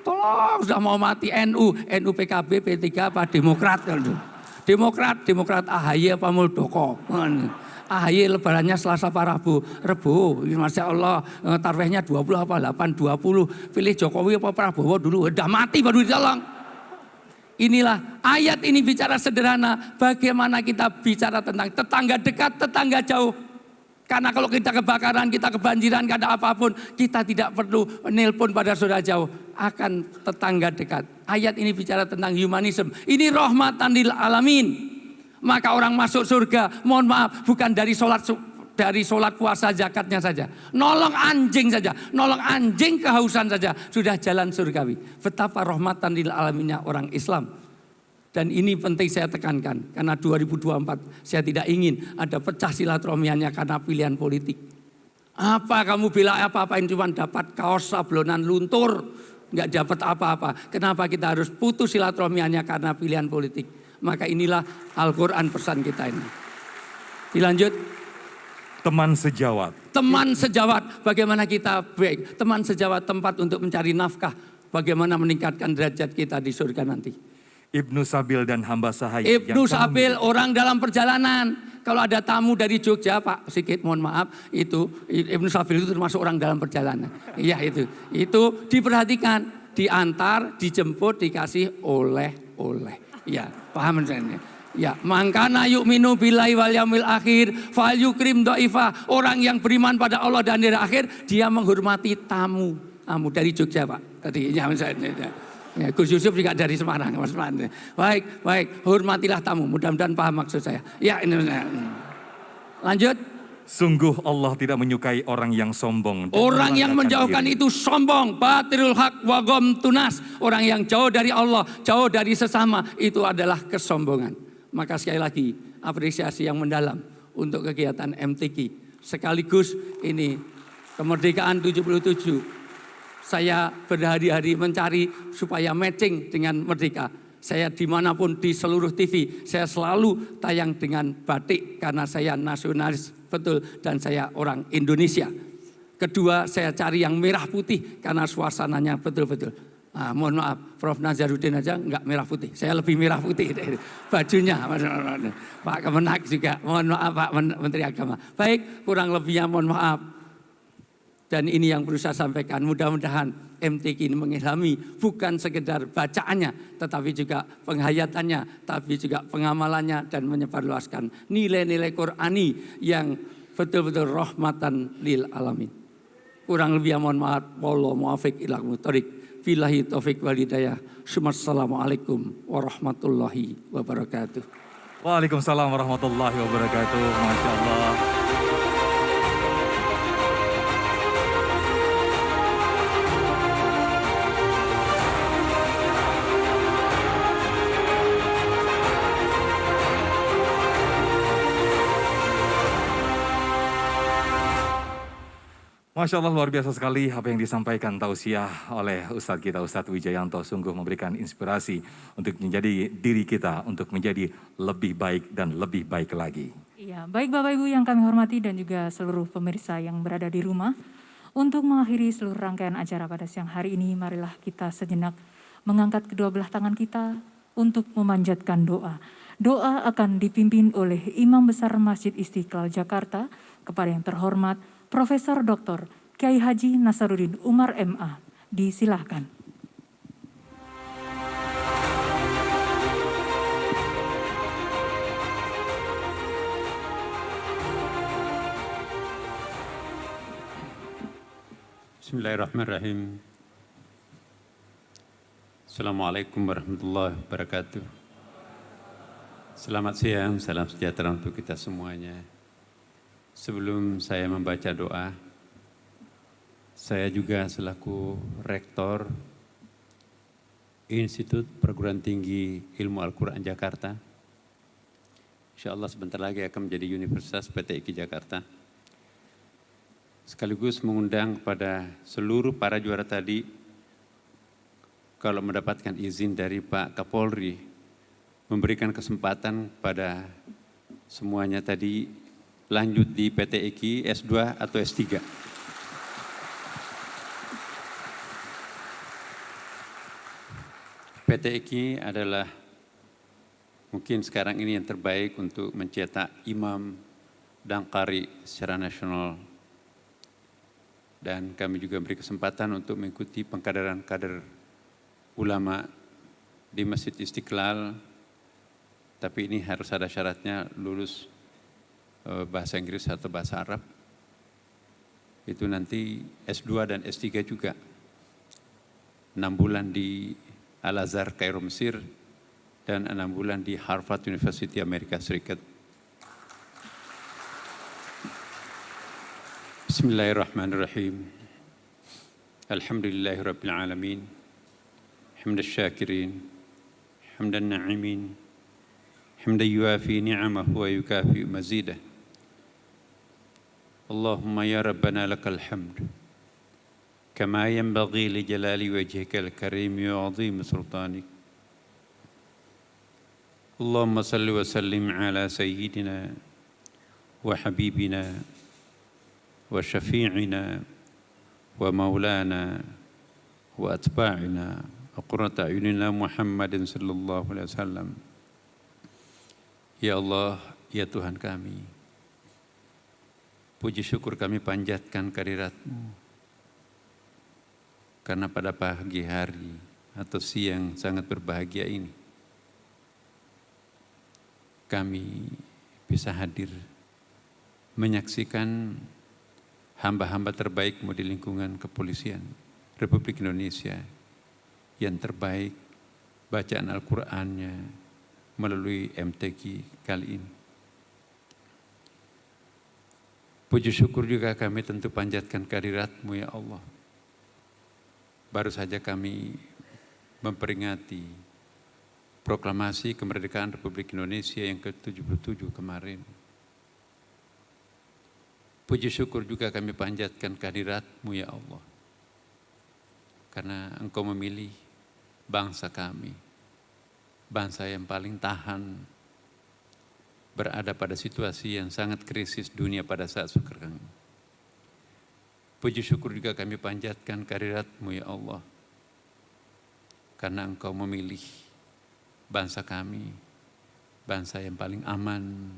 tolong sudah mau mati NU PKB, P3 apa Demokrat. Aduh. Demokrat AHY apa Muldoko. AHY lebarannya Selasa apa Rabu? Rebu. Masya Allah, tarwehnya 20 apa 8, 20. Pilih Jokowi apa Prabowo dulu. Udah mati baru ditolong. Inilah ayat ini bicara sederhana. Bagaimana kita bicara tentang tetangga dekat, tetangga jauh. Karena kalau kita kebakaran, kita kebanjiran, ada apapun, kita tidak perlu nelpon pada saudara jauh. Akan tetangga dekat. Ayat ini bicara tentang humanisme. Ini rahmatan lil alamin. Maka orang masuk surga, mohon maaf, bukan dari sholat puasa zakatnya saja. Nolong anjing saja, nolong anjing kehausan saja, sudah jalan surgawi. Betapa rahmatan lil alaminnya orang Islam. Dan ini penting saya tekankan, karena 2024 saya tidak ingin ada pecah silaturahmiannya karena pilihan politik. Apa kamu bela apa-apain cuma dapat kaos sablonan luntur, nggak dapat apa-apa. Kenapa kita harus putus silaturahmiannya karena pilihan politik? Maka inilah Al-Quran pesan kita ini. Dilanjut. Teman sejawat. Teman sejawat, bagaimana kita baik. Teman sejawat tempat untuk mencari nafkah. Bagaimana meningkatkan derajat kita di surga nanti. Ibnu Sabil dan hamba sahaya. Ibnu Sabil orang dalam perjalanan. Kalau ada tamu dari Jogja, Pak, sedikit mohon maaf, itu Ibnu Sabil itu termasuk orang dalam perjalanan. Iya itu. Itu diperhatikan, diantar, dijemput, dikasih oleh-oleh. Ya, paham saya. Ya, mangkana yu'minu billahi wal yaumil akhir fal yukrim dhaifah. Orang yang beriman pada Allah dan hari akhir, dia menghormati tamu. Tamu dari Jogja, Pak. Tadi ya, ya, Gus Yusuf juga dari Semarang, Mas Man. Baik, hormatilah tamu. Mudah-mudahan paham maksud saya. Ya, ini lanjut. Sungguh Allah tidak menyukai orang yang sombong. Orang yang menjauhkan diri. Itu sombong. Batirul haq wa tunas. Orang yang jauh dari Allah, jauh dari sesama, itu adalah kesombongan. Maka sekali lagi apresiasi yang mendalam untuk kegiatan MTQ. Sekaligus ini kemerdekaan 77. Saya berhari-hari mencari supaya matching dengan merdeka. Saya dimanapun di seluruh TV, saya selalu tayang dengan batik karena saya nasionalis betul dan saya orang Indonesia. Kedua, saya cari yang merah putih karena suasananya betul-betul. Nah, mohon maaf, Prof. Nazarudin aja enggak merah putih. Saya lebih merah putih dari bajunya. Pak Kemenak juga, mohon maaf Pak Menteri Agama. Baik, kurang lebihnya mohon maaf. Dan ini yang perlu saya sampaikan, mudah-mudahan MTQ ini mengilhami bukan sekedar bacaannya, tetapi juga penghayatannya, tapi juga pengamalannya dan menyebarluaskan nilai-nilai Qur'ani yang betul-betul rahmatan lil alamin. Kurang lebih mohon maaf, wallahu muwaffiq ila thoriq. Billahi taufik wal hidayah. Assalamualaikum warahmatullahi wabarakatuh. Waalaikumsalam warahmatullahi wabarakatuh. Masya Allah. Masya Allah, luar biasa sekali apa yang disampaikan tausiah oleh Ustadz kita, Ustadz Wijayanto. Sungguh memberikan inspirasi untuk menjadi diri kita, untuk menjadi lebih baik dan lebih baik lagi. Iya, baik Bapak Ibu yang kami hormati dan juga seluruh pemirsa yang berada di rumah. Untuk mengakhiri seluruh rangkaian acara pada siang hari ini, marilah kita sejenak mengangkat kedua belah tangan kita untuk memanjatkan doa. Doa akan dipimpin oleh Imam Besar Masjid Istiqlal Jakarta kepada yang terhormat Profesor Dr. Kiai Haji Nasaruddin Umar MA. Disilahkan. Bismillahirrahmanirrahim. Assalamualaikum warahmatullahi wabarakatuh. Selamat siang, salam sejahtera untuk kita semuanya. Sebelum saya membaca doa, saya juga selaku Rektor Institut Perguruan Tinggi Ilmu Al-Quran Jakarta, insya Allah sebentar lagi akan menjadi Universitas PTIQ Jakarta, sekaligus mengundang kepada seluruh para juara tadi, kalau mendapatkan izin dari Pak Kapolri, memberikan kesempatan pada semuanya tadi lanjut di PTIQ S2 atau S3. PTIQ adalah Mungkin sekarang ini yang terbaik untuk mencetak imam dan qari secara nasional. Dan kami juga beri kesempatan untuk mengikuti pengkaderan kader ulama di Masjid Istiqlal. Tapi ini harus ada syaratnya lulus bahasa Inggris atau bahasa Arab. Itu nanti S2 dan S3 juga. 6 bulan di Al-Azhar, Kairo, Mesir, dan 6 bulan di Harvard University, Amerika Serikat. Bismillahirrahmanirrahim. Alhamdulillahirabbil alamin. Hamdan syakirin, hamdan na'imin, hamdan yuafi ni'amahu wa yukafi mazidah. Allahumma ya Rabbana lakal hamd kama yanbaghi li jalali wajhikal karim wa 'azimi sultanik. Allahumma salli wa sallim ala sayyidina wa habibina wa syafi'ina wa maulana wa atba'ina wa qurrata a'yunina Muhammadin sallallahu alaihi wasallam. Ya Allah, ya Tuhan kami, puji syukur kami panjatkan kehadirat-Mu karena pada pagi hari atau siang sangat berbahagia ini kami bisa hadir menyaksikan hamba-hamba terbaik-Mu di lingkungan kepolisian Republik Indonesia yang terbaik bacaan Al-Qur'annya melalui MTQ kali ini. Puji syukur juga kami tentu panjatkan kehadirat-Mu ya Allah. Baru saja kami memperingati proklamasi kemerdekaan Republik Indonesia yang ke-77 kemarin. Puji syukur juga kami panjatkan kehadirat-Mu ya Allah. Karena Engkau memilih bangsa kami, bangsa yang paling tahan berada pada situasi yang sangat krisis dunia pada saat sekarang. Puji syukur juga kami panjatkan kehadirat-Mu ya Allah. Karena Engkau memilih bangsa kami, bangsa yang paling aman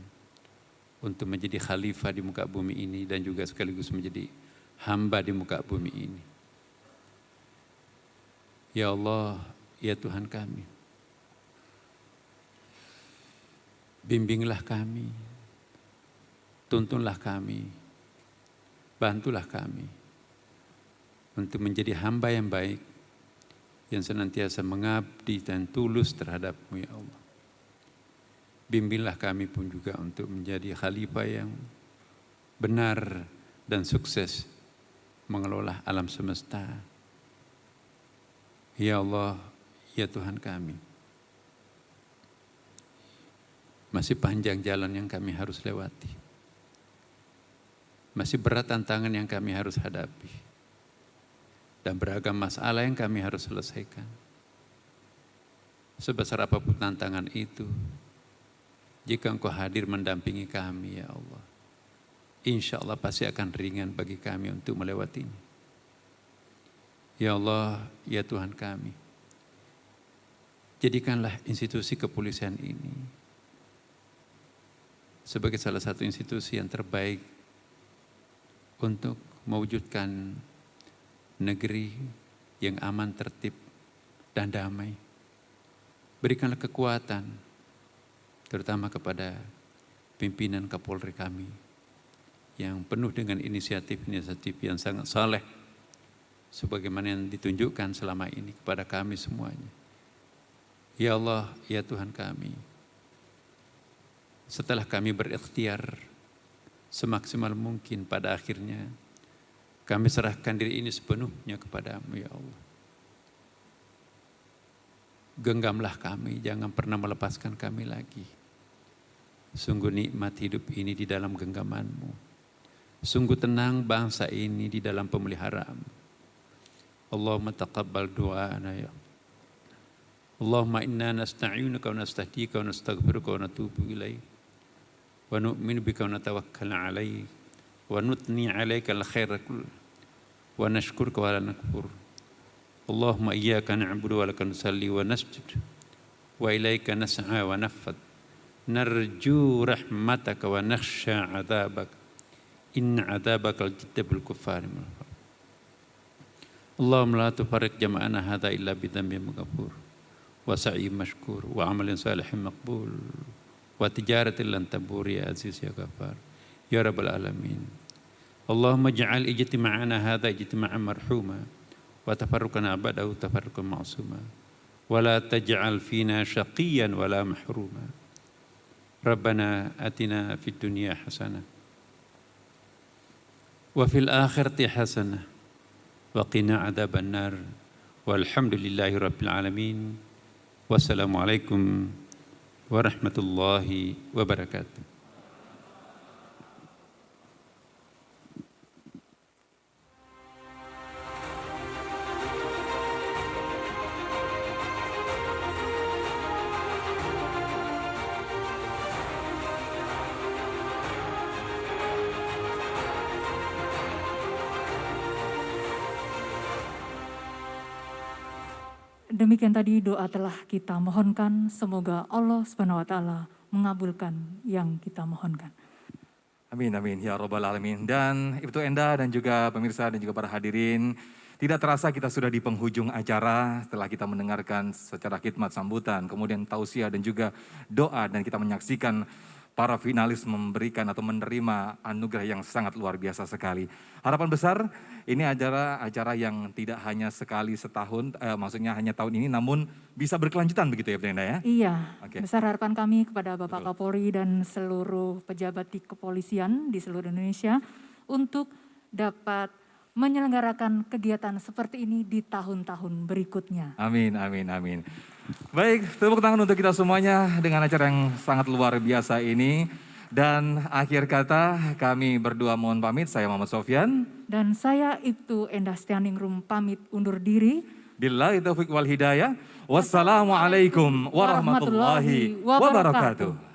untuk menjadi khalifah di muka bumi ini dan juga sekaligus menjadi hamba di muka bumi ini. Ya Allah, ya Tuhan kami, bimbinglah kami, tuntunlah kami, bantulah kami untuk menjadi hamba yang baik, yang senantiasa mengabdi dan tulus terhadap-Mu ya Allah. Bimbinglah kami pun juga untuk menjadi khalifah yang benar dan sukses mengelola alam semesta. Ya Allah, ya Tuhan kami, masih panjang jalan yang kami harus lewati. Masih berat tantangan yang kami harus hadapi. Dan beragam masalah yang kami harus selesaikan. Sebesar apapun tantangan itu, jika Engkau hadir mendampingi kami ya Allah, insya Allah pasti akan ringan bagi kami untuk melewatinya. Ya Allah, ya Tuhan kami, jadikanlah institusi kepolisian ini sebagai salah satu institusi yang terbaik untuk mewujudkan negeri yang aman, tertib, dan damai. Berikanlah kekuatan, terutama kepada pimpinan Kapolri kami, yang penuh dengan inisiatif-inisiatif yang sangat saleh, sebagaimana yang ditunjukkan selama ini kepada kami semuanya. Ya Allah, ya Tuhan kami, setelah kami berikhtiar semaksimal mungkin, pada akhirnya kami serahkan diri ini sepenuhnya kepada-Mu ya Allah. Genggamlah kami, jangan pernah melepaskan kami lagi. Sungguh nikmat hidup ini di dalam genggaman-Mu. Sungguh tenang bangsa ini di dalam pemeliharaan-Mu. Allahumma taqabbal du'ana ya Allah. Allahumma inna nasta'inuka wa nastahdika wa nastaghfiruka wa natubu ilaik. Wa nu'minu bika wa natawakkal alaik. Wa nutni alaika al-khaira kull wa nashkuruka wa la nakfur. Allahumma iyyaka na'budu wa laka nusalli wa nasjud wa ilaika nas'a wa nafad. narju rahmataka wa nakhsha 'adzabak inna 'adzabakal jidda bil kuffari. Allahumma la tufarriq jama'ana hadza illa bidhanbin maghfur wa sa'yin mashkur wa 'amalin salihin maqbul wa tijaratin lan tabur ya aziz ya ghaffar ya rabbal alamin. Allahumma ij'al ijtima'ana hadza ijtima'an marhuma wa tafarruqana ba'dahu tafarruqan ma'suma wa la taj'al fina shaqiyyan wa la mahruma. Rabbana atina fid dunya hasanah wa fil akhirati hasanah wa qina adzaban nar. Walhamdulillahi rabbil alamin. Wassalamualaikum warahmatullahi wabarakatuh. Demikian tadi doa telah kita mohonkan, semoga Allah Subhanahu wa taala mengabulkan yang kita mohonkan. Amin, amin, ya Rabbal Alamin. Dan Ibtu Enda dan juga pemirsa dan juga para hadirin, tidak terasa kita sudah di penghujung acara setelah kita mendengarkan secara khidmat sambutan, kemudian tausiah dan juga doa, dan kita menyaksikan para finalis memberikan atau menerima anugerah yang sangat luar biasa sekali. Harapan besar, ini adalah acara yang tidak hanya sekali setahun, maksudnya hanya tahun ini, namun bisa berkelanjutan begitu ya, Brenda ya? Iya, Oke. besar harapan kami kepada Bapak Kapolri dan seluruh pejabat di kepolisian di seluruh Indonesia untuk dapat menyelenggarakan kegiatan seperti ini di tahun-tahun berikutnya. Amin, amin, amin. Baik, tepuk tangan untuk kita semuanya dengan acara yang sangat luar biasa ini. Dan akhir kata kami berdua mohon pamit, saya Muhammad Sofyan. Dan saya Ibtu Enda Stianingrum pamit undur diri. Billahi taufiq wal hidayah. Wassalamualaikum warahmatullahi wabarakatuh.